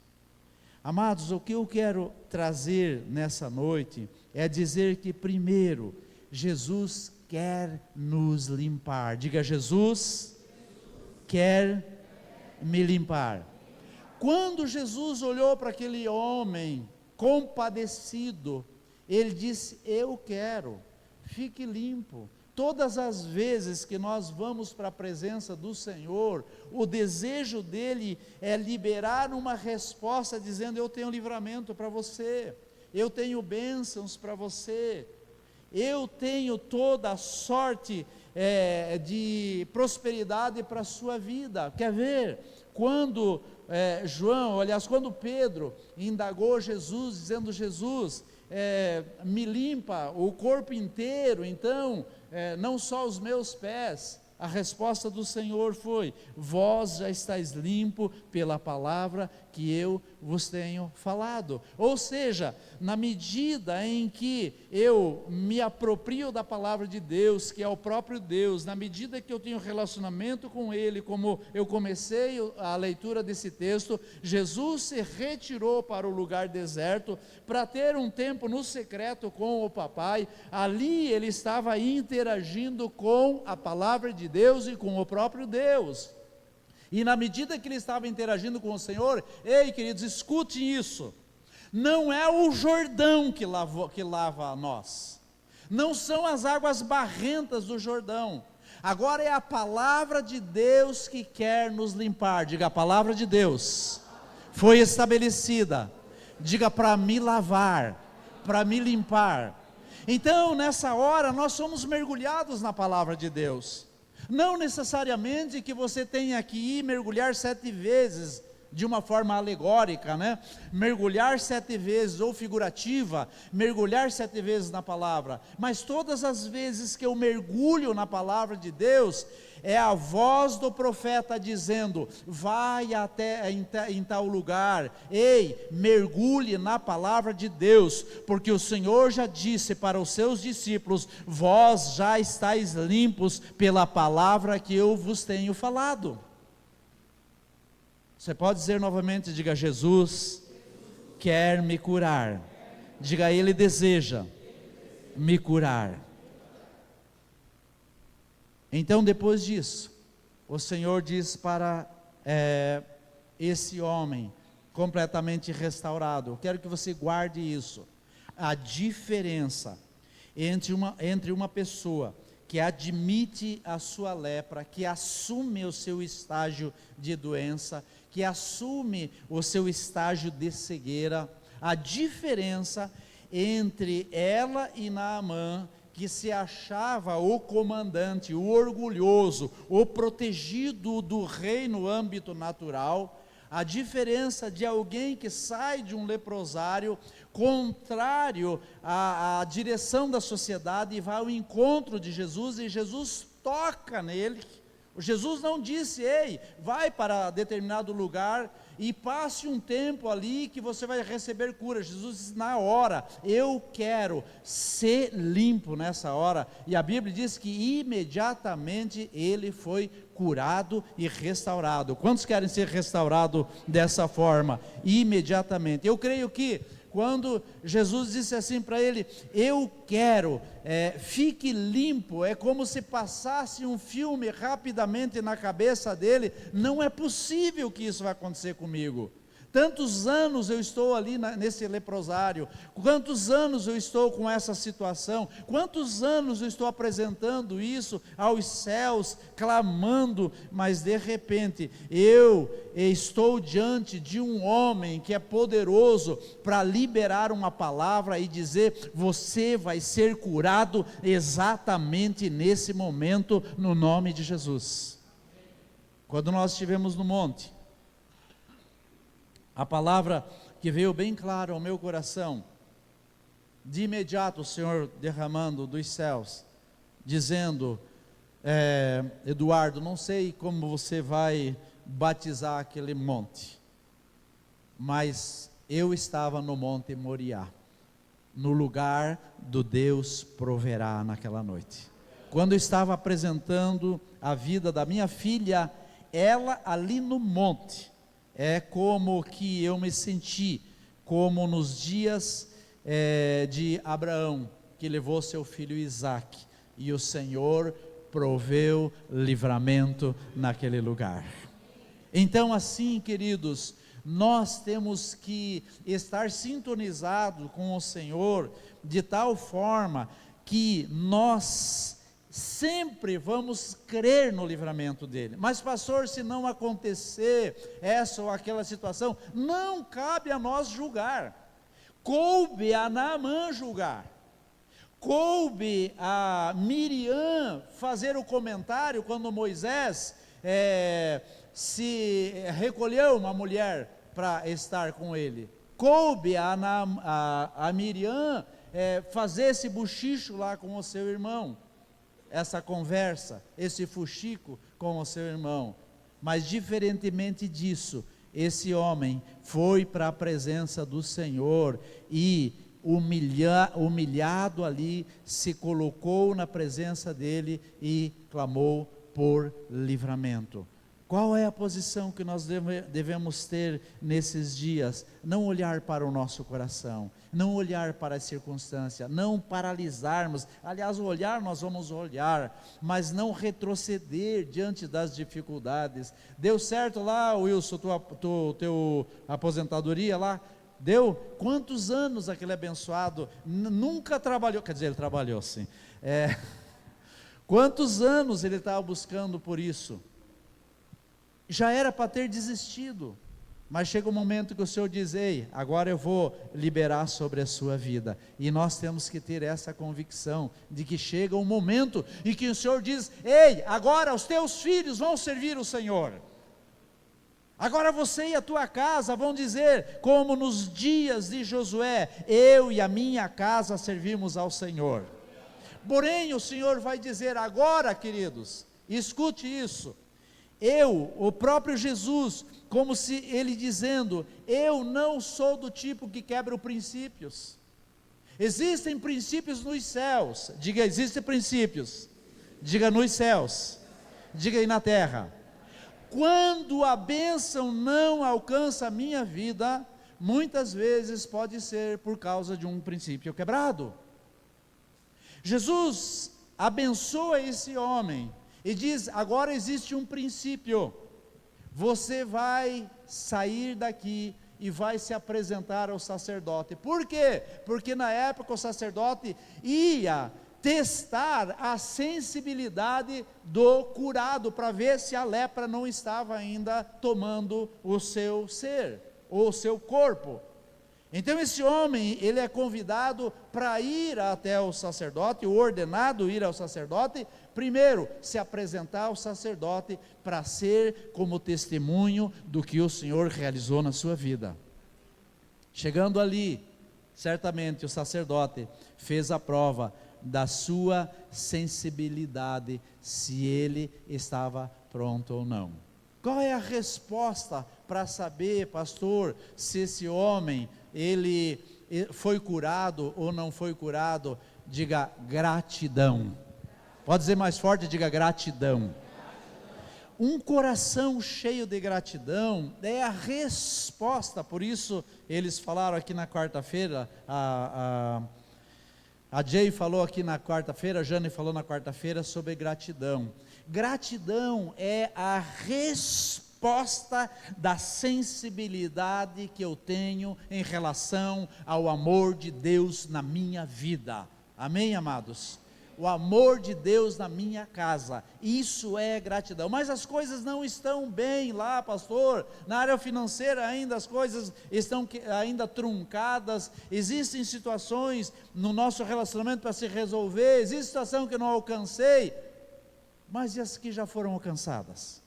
Amados, o que eu quero trazer nessa noite é dizer que primeiro, Jesus quer nos limpar. Diga: Jesus quer me limpar. Quando Jesus olhou para aquele homem compadecido, ele disse: eu quero, fique limpo. Todas as vezes que nós vamos para a presença do Senhor, o desejo dele é liberar uma resposta dizendo: eu tenho livramento para você, eu tenho bênçãos para você, eu tenho toda a sorte de prosperidade para a sua vida. Quer ver? Quando quando Pedro indagou Jesus, dizendo: Jesus, me limpa o corpo inteiro, então não só os meus pés. A resposta do Senhor foi: vós já estáis limpo pela palavra que eu vos tenho falado. Ou seja, na medida em que eu me aproprio da palavra de Deus, que é o próprio Deus, na medida que eu tenho relacionamento com Ele, como eu comecei a leitura desse texto, Jesus se retirou para o lugar deserto, para ter um tempo no secreto com o papai. Ali ele estava interagindo com a palavra de Deus e com o próprio Deus. E na medida que ele estava interagindo com o Senhor, ei queridos, escute isso, não é o Jordão que lava a nós, não são as águas barrentas do Jordão, agora é a palavra de Deus que quer nos limpar. Diga: a palavra de Deus foi estabelecida, diga, para me lavar, para me limpar. Então nessa hora nós somos mergulhados na palavra de Deus. Não necessariamente que você tenha que ir mergulhar 7 vezes de uma forma alegórica, né? Mergulhar 7 vezes, ou figurativa, mergulhar 7 vezes na palavra, mas todas as vezes que eu mergulho na palavra de Deus, é a voz do profeta dizendo: vai até em tal lugar, ei, mergulhe na palavra de Deus, porque o Senhor já disse para os seus discípulos: vós já estáis limpos pela palavra que eu vos tenho falado. Você pode dizer novamente, diga: Jesus quer me curar. Diga: Ele deseja me curar. Então, depois disso, o Senhor diz para esse homem completamente restaurado: eu quero que você guarde isso, a diferença entre uma pessoa que admite a sua lepra, que assume o seu estágio de doença, que assume o seu estágio de cegueira, a diferença entre ela e Naamã, que se achava o comandante, o orgulhoso, o protegido do rei no âmbito natural, a diferença de alguém que sai de um leprosário, contrário à direção da sociedade, e vai ao encontro de Jesus, e Jesus toca nele. Jesus não disse: ei, vai para determinado lugar e passe um tempo ali que você vai receber cura. Jesus disse: na hora, eu quero ser limpo nessa hora. E a Bíblia diz que imediatamente ele foi curado e restaurado. Quantos querem ser restaurados dessa forma? Imediatamente. Eu creio que quando Jesus disse assim para ele: eu quero, fique limpo, é como se passasse um filme rapidamente na cabeça dele. Não é possível que isso vai acontecer comigo. Tantos anos eu estou ali nesse leprosário, quantos anos eu estou com essa situação, quantos anos eu estou apresentando isso aos céus, clamando, mas de repente eu estou diante de um homem que é poderoso para liberar uma palavra e dizer: você vai ser curado exatamente nesse momento, no nome de Jesus. Quando nós estivemos no monte, a palavra que veio bem clara ao meu coração, de imediato o Senhor derramando dos céus, dizendo: Eduardo, não sei como você vai batizar aquele monte, mas eu estava no monte Moriá, no lugar do Deus proverá naquela noite, quando eu estava apresentando a vida da minha filha, ela ali no monte. É como que eu me senti, como nos dias de Abraão, que levou seu filho Isaque, e o Senhor proveu livramento naquele lugar. Então, assim, queridos, nós temos que estar sintonizados com o Senhor, de tal forma que nós sempre vamos crer no livramento dele. Mas pastor, se não acontecer essa ou aquela situação, não cabe a nós julgar. Coube a Naamã julgar, coube a Miriam fazer o comentário quando Moisés se recolheu uma mulher para estar com ele. Coube a Miriam fazer esse bochicho lá com o seu irmão, essa conversa, esse fuxico com o seu irmão. Mas diferentemente disso, esse homem foi para a presença do Senhor e humilhado ali, se colocou na presença dele e clamou por livramento. Qual é a posição que nós devemos ter nesses dias? Não olhar para o nosso coração, não olhar para as circunstâncias, não paralisarmos. Aliás, o olhar nós vamos olhar, mas não retroceder diante das dificuldades. Deu certo lá, Wilson, teu aposentadoria lá? Deu? Quantos anos aquele abençoado nunca trabalhou? Quer dizer, ele trabalhou sim. Quantos anos ele estava buscando por isso? Já era para ter desistido, mas chega um momento que o Senhor diz: ei, agora eu vou liberar sobre a sua vida. E nós temos que ter essa convicção de que chega um momento em que o Senhor diz: ei, agora os teus filhos vão servir o Senhor. Agora você e a tua casa vão dizer, como nos dias de Josué: eu e a minha casa servimos ao Senhor. Porém, o Senhor vai dizer agora, queridos, escute isso, o próprio Jesus, como se ele dizendo: eu não sou do tipo que quebra os princípios. Existem princípios nos céus, diga, existem princípios, diga nos céus, diga aí na terra. Quando a bênção não alcança a minha vida, muitas vezes pode ser por causa de um princípio quebrado. Jesus abençoa esse homem e diz: agora existe um princípio, você vai sair daqui e vai se apresentar ao sacerdote. Por quê? Porque na época o sacerdote ia testar a sensibilidade do curado, para ver se a lepra não estava ainda tomando o seu ser, ou o seu corpo. Então esse homem, ele é convidado para ir até o sacerdote, o ordenado ir ao sacerdote, primeiro se apresentar ao sacerdote, para ser como testemunho do que o Senhor realizou na sua vida. Chegando ali, certamente o sacerdote fez a prova da sua sensibilidade, se ele estava pronto ou não. Qual é a resposta para saber, pastor, se esse homem, ele foi curado ou não foi curado? Diga gratidão. Pode dizer mais forte, diga gratidão. Um coração cheio de gratidão é a resposta. Por isso eles falaram aqui na quarta-feira, a Jay falou aqui na quarta-feira, a Jane falou na quarta-feira sobre gratidão. Gratidão é a resposta da sensibilidade que eu tenho em relação ao amor de Deus na minha vida. Amém, amados? O amor de Deus na minha casa, isso é gratidão. Mas as coisas não estão bem lá, pastor, na área financeira ainda as coisas estão ainda truncadas, existem situações no nosso relacionamento para se resolver, existe situação que eu não alcancei, mas e as que já foram alcançadas?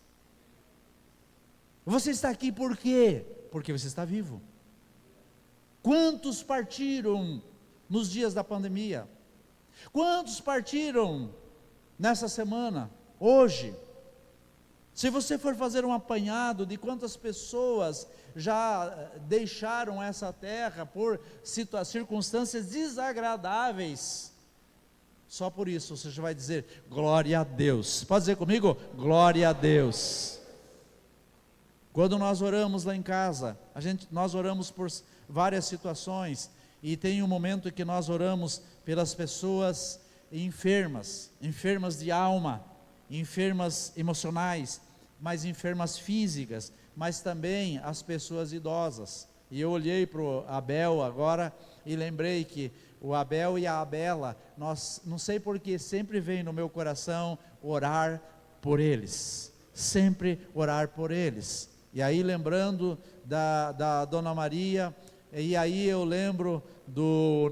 Você está aqui por quê? Porque você está vivo. Quantos partiram nos dias da pandemia? Quantos partiram nessa semana, hoje? Se você for fazer um apanhado de quantas pessoas já deixaram essa terra por circunstâncias desagradáveis, só por isso você já vai dizer glória a Deus. Pode dizer comigo? Glória a Deus. Quando nós oramos lá em casa, nós oramos por várias situações, e tem um momento que nós oramos pelas pessoas enfermas de alma, enfermas emocionais, mas enfermas físicas, mas também as pessoas idosas. E eu olhei para o Abel agora e lembrei que o Abel e a Abela, não sei porque sempre vem no meu coração orar por eles, sempre orar por eles. E aí lembrando da Dona Maria, e aí eu lembro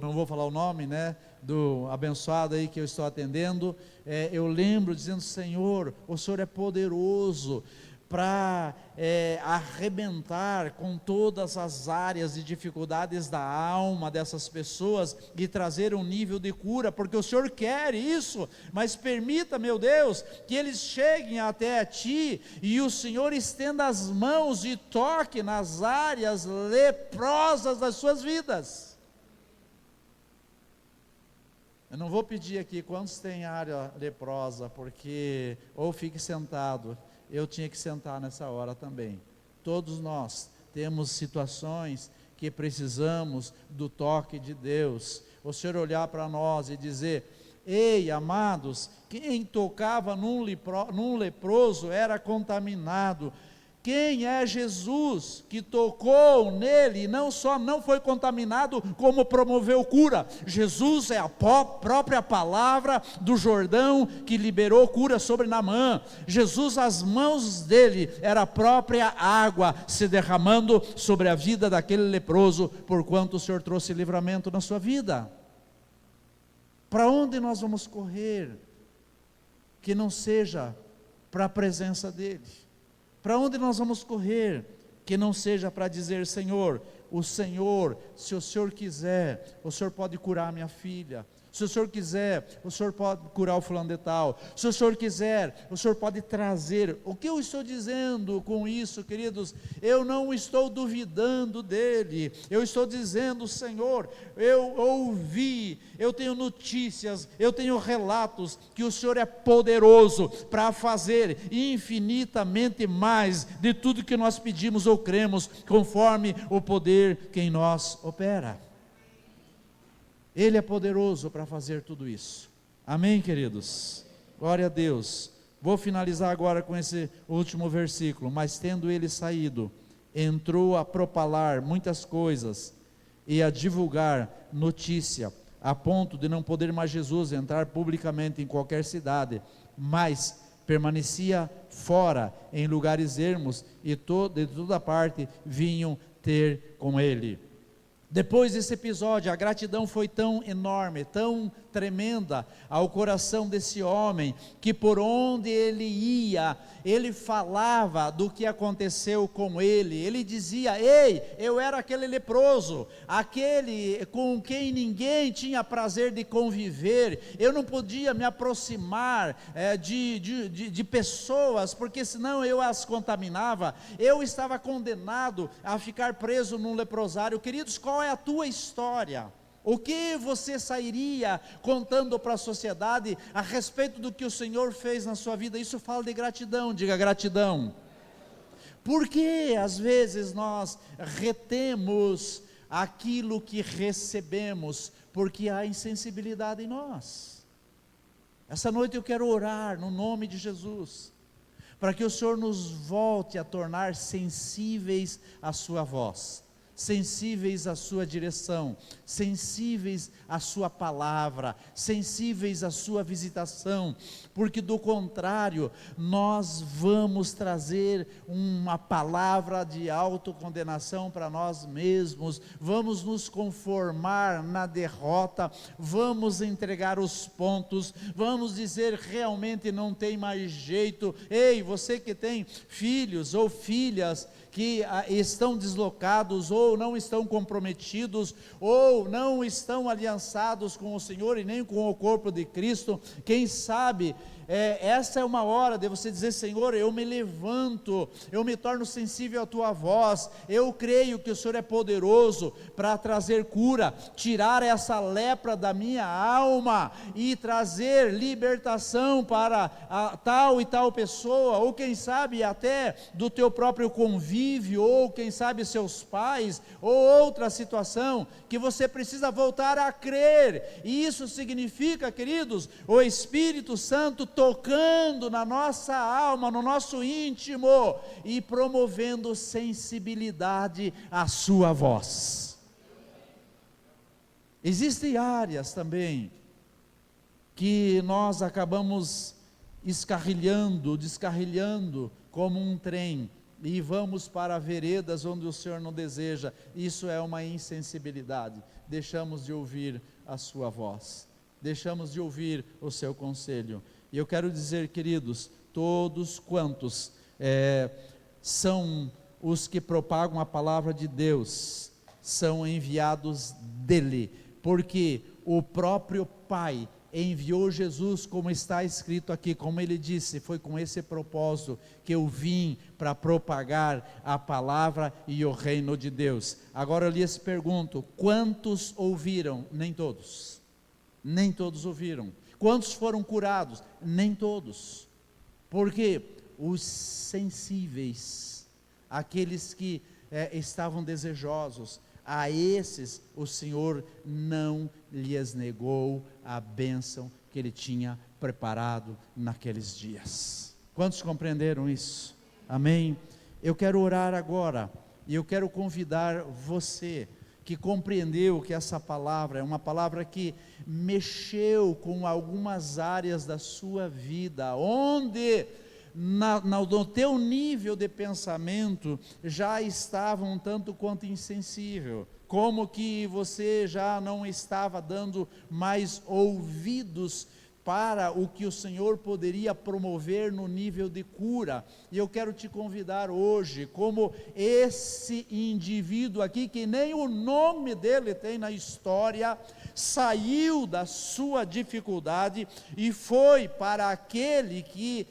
não vou falar o nome, né, do abençoado aí que eu estou atendendo, eu lembro dizendo: Senhor, o Senhor é poderoso para arrebentar com todas as áreas de dificuldades da alma dessas pessoas e trazer um nível de cura, porque o Senhor quer isso, mas permita, meu Deus, que eles cheguem até Ti, e o Senhor estenda as mãos e toque nas áreas leprosas das suas vidas. Eu não vou pedir aqui quantos têm área leprosa, porque, ou fique sentado, eu tinha que sentar nessa hora também. Todos nós temos situações que precisamos do toque de Deus. O Senhor olhar para nós e dizer: ei, amados, quem tocava num leproso era contaminado. Quem é Jesus que tocou nele, não só não foi contaminado, como promoveu cura? Jesus é a própria palavra do Jordão que liberou cura sobre Naamã. Jesus, as mãos dele, era a própria água se derramando sobre a vida daquele leproso, porquanto o Senhor trouxe livramento na sua vida. Para onde nós vamos correr, que não seja para a presença dele? Para onde nós vamos correr? Que não seja para dizer: Senhor, se o Senhor quiser, o Senhor pode curar minha filha. Se o Senhor quiser, o Senhor pode curar o fulano de tal. Se o Senhor quiser, o Senhor pode trazer. O que eu estou dizendo com isso, queridos? Eu não estou duvidando dele. Eu estou dizendo: Senhor, eu ouvi, eu tenho notícias, eu tenho relatos que o Senhor é poderoso para fazer infinitamente mais de tudo que nós pedimos ou cremos, conforme o poder que em nós opera. Ele é poderoso para fazer tudo isso. Amém, queridos? Glória a Deus. Vou finalizar agora com esse último versículo. Mas tendo ele saído, entrou a propalar muitas coisas e a divulgar notícia, a ponto de não poder mais Jesus entrar publicamente em qualquer cidade, mas permanecia fora em lugares ermos, e de toda parte vinham ter com ele. Depois desse episódio, a gratidão foi tão enorme, tão tremenda ao coração desse homem, que por onde ele ia, ele falava do que aconteceu com ele. Ele dizia: ei, eu era aquele leproso, aquele com quem ninguém tinha prazer de conviver, eu não podia me aproximar de pessoas, porque senão eu as contaminava, eu estava condenado a ficar preso num leprosário. Queridos, qual é a tua história? O que você sairia contando para a sociedade a respeito do que o Senhor fez na sua vida? Isso fala de gratidão. Diga: gratidão. Porque às vezes nós retemos aquilo que recebemos, porque há insensibilidade em nós. Essa noite eu quero orar no nome de Jesus, para que o Senhor nos volte a tornar sensíveis à sua voz, sensíveis à sua direção, sensíveis à sua palavra, sensíveis à sua visitação, porque do contrário, nós vamos trazer uma palavra de autocondenação para nós mesmos, vamos nos conformar na derrota, vamos entregar os pontos, vamos dizer: realmente não tem mais jeito. Ei, você que tem filhos ou filhas que estão deslocados, ou não estão comprometidos, ou não estão aliançados com o Senhor e nem com o corpo de Cristo, quem sabe essa é uma hora de você dizer: Senhor, eu me levanto, eu me torno sensível à tua voz, eu creio que o Senhor é poderoso para trazer cura, tirar essa lepra da minha alma e trazer libertação para tal e tal pessoa, ou quem sabe até do teu próprio convívio, ou quem sabe seus pais, ou outra situação, que você precisa voltar a crer. E isso significa, queridos, o Espírito Santo tocando na nossa alma, no nosso íntimo, e promovendo sensibilidade à sua voz. Existem áreas também que nós acabamos descarrilhando como um trem, e vamos para veredas onde o Senhor não deseja. Isso é uma insensibilidade. Deixamos de ouvir a sua voz, deixamos de ouvir o seu conselho. E eu quero dizer, queridos, todos quantos são os que propagam a palavra de Deus, são enviados dele, porque o próprio Pai enviou Jesus, como está escrito aqui, como ele disse: foi com esse propósito que eu vim, para propagar a palavra e o reino de Deus. Agora eu lhes pergunto: quantos ouviram? Nem todos. Nem todos ouviram. Quantos foram curados? Nem todos. Porque os sensíveis, aqueles que estavam desejosos, a esses o Senhor não lhes negou a bênção que Ele tinha preparado naqueles dias. Quantos compreenderam isso? Amém? Eu quero orar agora, e eu quero convidar você que compreendeu que essa palavra é uma palavra que mexeu com algumas áreas da sua vida, onde no teu nível de pensamento já estava um tanto quanto insensível, como que você já não estava dando mais ouvidos para o que o Senhor poderia promover no nível de cura. E eu quero te convidar hoje, como esse indivíduo aqui, que nem o nome dele tem na história, saiu da sua dificuldade e foi para aquele que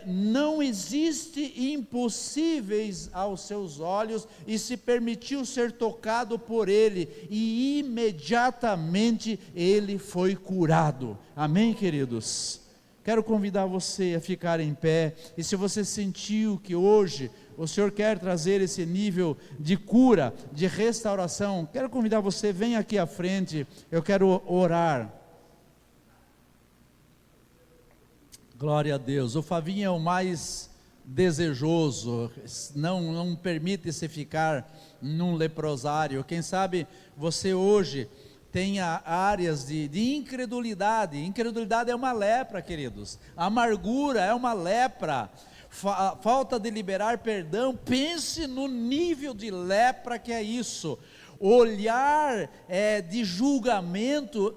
não existe impossíveis aos seus olhos, e se permitiu ser tocado por ele, e imediatamente ele foi curado. Amém, queridos? Quero convidar você a ficar em pé, e se você sentiu que hoje o Senhor quer trazer esse nível de cura, de restauração, quero convidar você, vem aqui à frente, eu quero orar. Glória a Deus. O Favinho é o mais desejoso, não permite-se ficar num leprosário. Quem sabe você hoje tenha áreas de incredulidade. Incredulidade é uma lepra, queridos. Amargura é uma lepra. Falta de liberar perdão. Pense no nível de lepra que é isso. Olhar de julgamento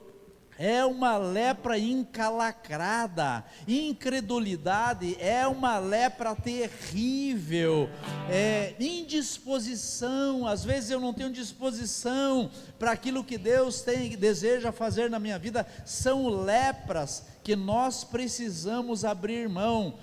é uma lepra encalacrada. Incredulidade é uma lepra terrível. Indisposição, às vezes eu não tenho disposição para aquilo que Deus deseja fazer na minha vida. São lepras que nós precisamos abrir mão.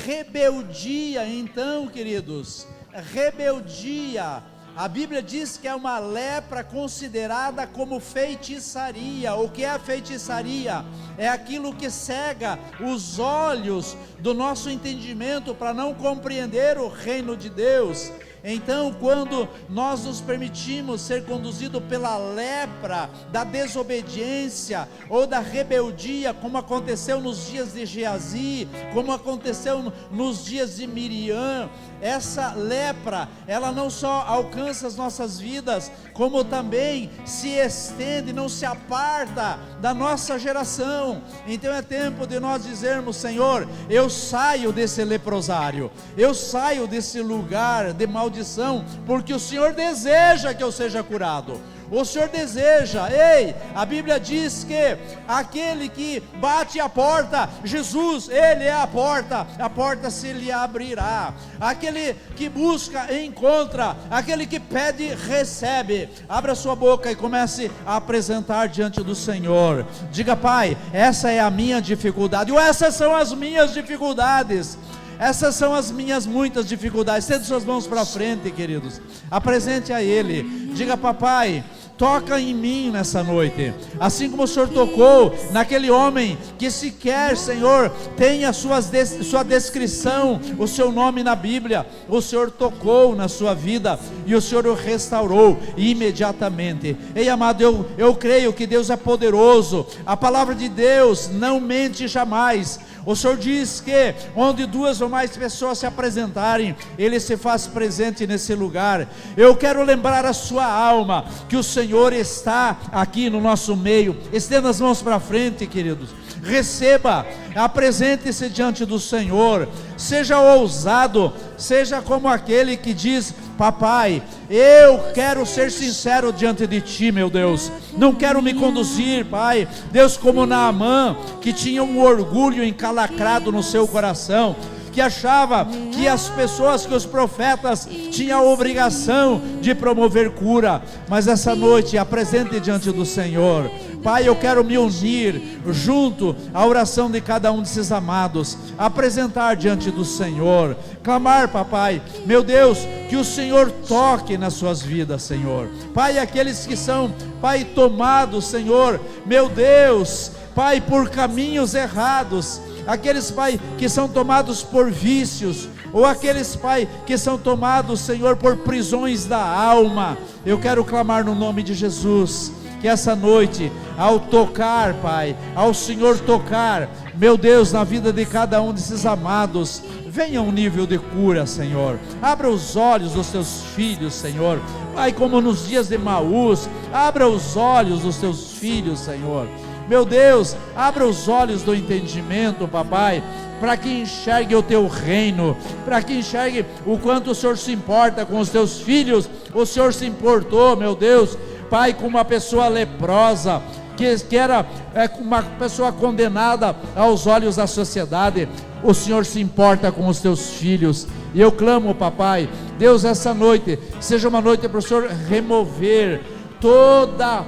Rebeldia, então, queridos, rebeldia. A Bíblia diz que é uma lepra considerada como feitiçaria. O que é a feitiçaria? É aquilo que cega os olhos do nosso entendimento para não compreender o reino de Deus. Então, quando nós nos permitimos ser conduzidos pela lepra da desobediência ou da rebeldia, como aconteceu nos dias de Geazi, como aconteceu nos dias de Miriam, essa lepra, ela não só alcança as nossas vidas, como também se estende, não se aparta da nossa geração. Então é tempo de nós dizermos: Senhor, eu saio desse leprosário, eu saio desse lugar de maldição, porque o Senhor deseja que eu seja curado. O Senhor deseja, a Bíblia diz que aquele que bate a porta, Jesus, Ele é a porta se lhe abrirá. Aquele que busca, encontra, aquele que pede, recebe. Abra sua boca e comece a apresentar diante do Senhor. Diga: Pai, essa é a minha dificuldade, ou essas são as minhas dificuldades. Essas são as minhas muitas dificuldades. Estende suas mãos para frente, queridos. Apresente a Ele. Diga: Papai, toca em mim nessa noite, assim como o Senhor tocou naquele homem que sequer, Senhor, tem a sua descrição, o seu nome na Bíblia. O Senhor tocou na sua vida e o Senhor o restaurou imediatamente. Ei, amado, eu creio que Deus é poderoso. A palavra de Deus não mente jamais. O Senhor diz que onde duas ou mais pessoas se apresentarem, Ele se faz presente nesse lugar. Eu quero lembrar a sua alma que o Senhor está aqui no nosso meio. Estenda as mãos para frente, queridos. Receba, apresente-se diante do Senhor. Seja ousado, seja como aquele que diz: Papai, eu quero ser sincero diante de Ti, meu Deus. Não quero me conduzir, Pai, Deus, como Naamã, que tinha um orgulho encalacrado no seu coração, que achava que as pessoas, que os profetas tinham a obrigação de promover cura. Mas essa noite, apresente diante do Senhor. Pai, eu quero me unir junto à oração de cada um desses amados, apresentar diante do Senhor, clamar, Papai, meu Deus, que o Senhor toque nas suas vidas, Senhor. Pai, aqueles que são, Pai, tomados, Senhor, meu Deus, Pai, por caminhos errados, aqueles, Pai, que são tomados por vícios, ou aqueles, Pai, que são tomados, Senhor, por prisões da alma, eu quero clamar no nome de Jesus, que essa noite, ao tocar, Pai, ao Senhor tocar, meu Deus, na vida de cada um desses amados, venha um nível de cura, Senhor. Abra os olhos dos teus filhos, Senhor. Pai, como nos dias de Emaús, abra os olhos dos teus filhos, Senhor. Meu Deus, abra os olhos do entendimento, Papai, para que enxergue o teu reino, para que enxergue o quanto o Senhor se importa com os teus filhos. O Senhor se importou, meu Deus, Pai, com uma pessoa leprosa, que era uma pessoa condenada aos olhos da sociedade. O Senhor se importa com os teus filhos, e eu clamo, papai, Deus, essa noite seja uma noite para o Senhor remover toda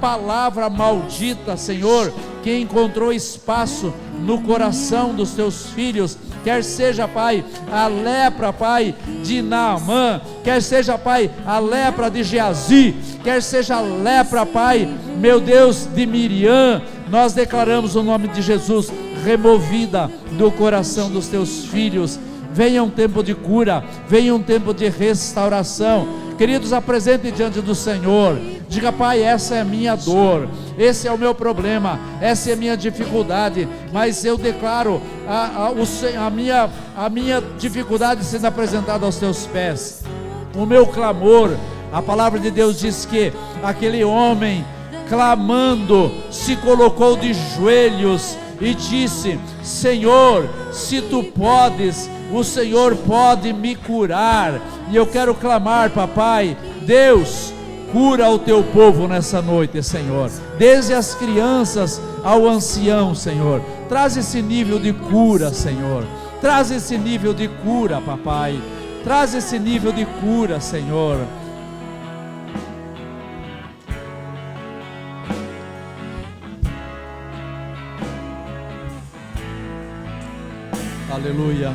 palavra maldita, Senhor, que encontrou espaço no coração dos teus filhos, quer seja, Pai, a lepra, Pai, de Naamã, quer seja, Pai, a lepra de Geazi, quer seja a lepra, Pai, meu Deus, de Miriam. Nós declaramos o nome de Jesus removida do coração dos teus filhos. Venha um tempo de cura, venha um tempo de restauração. Queridos, apresente diante do Senhor, diga: Pai, essa é a minha dor, esse é o meu problema, essa é a minha dificuldade, mas eu declaro a minha dificuldade sendo apresentada aos teus pés, o meu clamor. A palavra de Deus diz que aquele homem, clamando, se colocou de joelhos e disse: Senhor, se tu podes, o Senhor pode me curar. E eu quero clamar, papai, Deus, cura o teu povo nessa noite, Senhor, desde as crianças ao ancião, Senhor. Traz esse nível de cura, Senhor, traz esse nível de cura, papai, traz esse nível de cura, Senhor. Aleluia.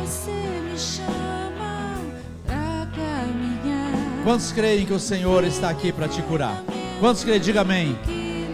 Você me chama pra caminhar. Quantos creem que o Senhor está aqui para te curar? Quantos creem? Diga amém.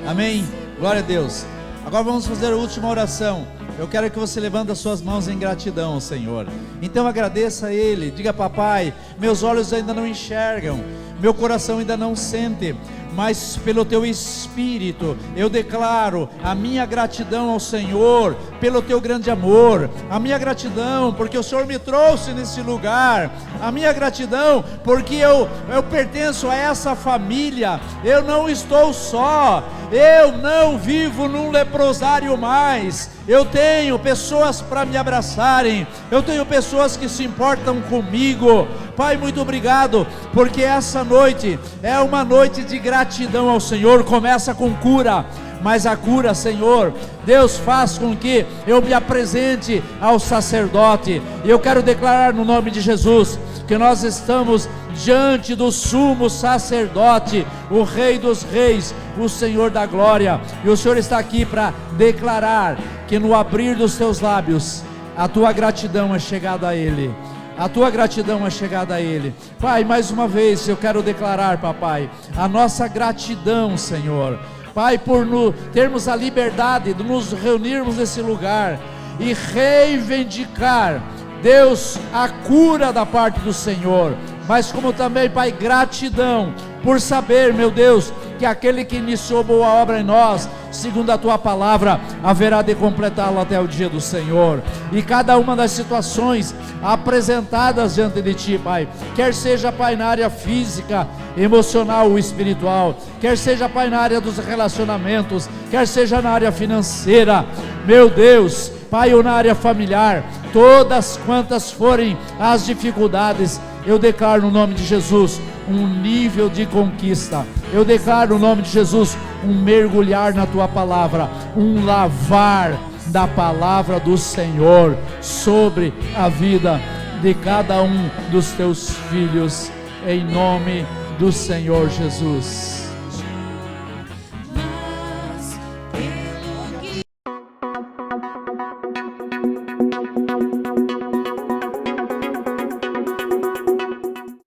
Amém. Glória a Deus. Agora vamos fazer a última oração. Eu quero que você levante as suas mãos em gratidão ao Senhor. Então agradeça a Ele. Diga: papai, meus olhos ainda não enxergam, meu coração ainda não sente, mas pelo teu Espírito eu declaro a minha gratidão ao Senhor, pelo teu grande amor, a minha gratidão porque o Senhor me trouxe nesse lugar, a minha gratidão porque eu pertenço a essa família, eu não estou só, eu não vivo num leprosário mais, eu tenho pessoas para me abraçarem, eu tenho pessoas que se importam comigo. Pai, muito obrigado, porque essa noite é uma noite de gratidão ao Senhor. Começa com cura, mas a cura, Senhor, Deus, faz com que eu me apresente ao sacerdote, e eu quero declarar no nome de Jesus, que nós estamos diante do sumo sacerdote, o Rei dos Reis, o Senhor da Glória, e o Senhor está aqui para declarar que no abrir dos teus lábios, a tua gratidão é chegada a Ele. A tua gratidão é chegada a Ele. Pai, mais uma vez eu quero declarar, papai, a nossa gratidão, Senhor, Pai, por termos a liberdade de nos reunirmos nesse lugar e reivindicar, Deus, a cura da parte do Senhor, mas como também, Pai, gratidão por saber, meu Deus, que aquele que iniciou boa obra em nós, segundo a tua palavra, haverá de completá-lo até o dia do Senhor. E cada uma das situações apresentadas diante de ti, Pai, quer seja, Pai, na área física, emocional ou espiritual, quer seja, Pai, na área dos relacionamentos, quer seja na área financeira, meu Deus, Pai, ou na área familiar, todas quantas forem as dificuldades, eu declaro no nome de Jesus um nível de conquista. Eu declaro no nome de Jesus um mergulhar na tua palavra, um lavar da palavra do Senhor sobre a vida de cada um dos teus filhos, em nome do Senhor Jesus.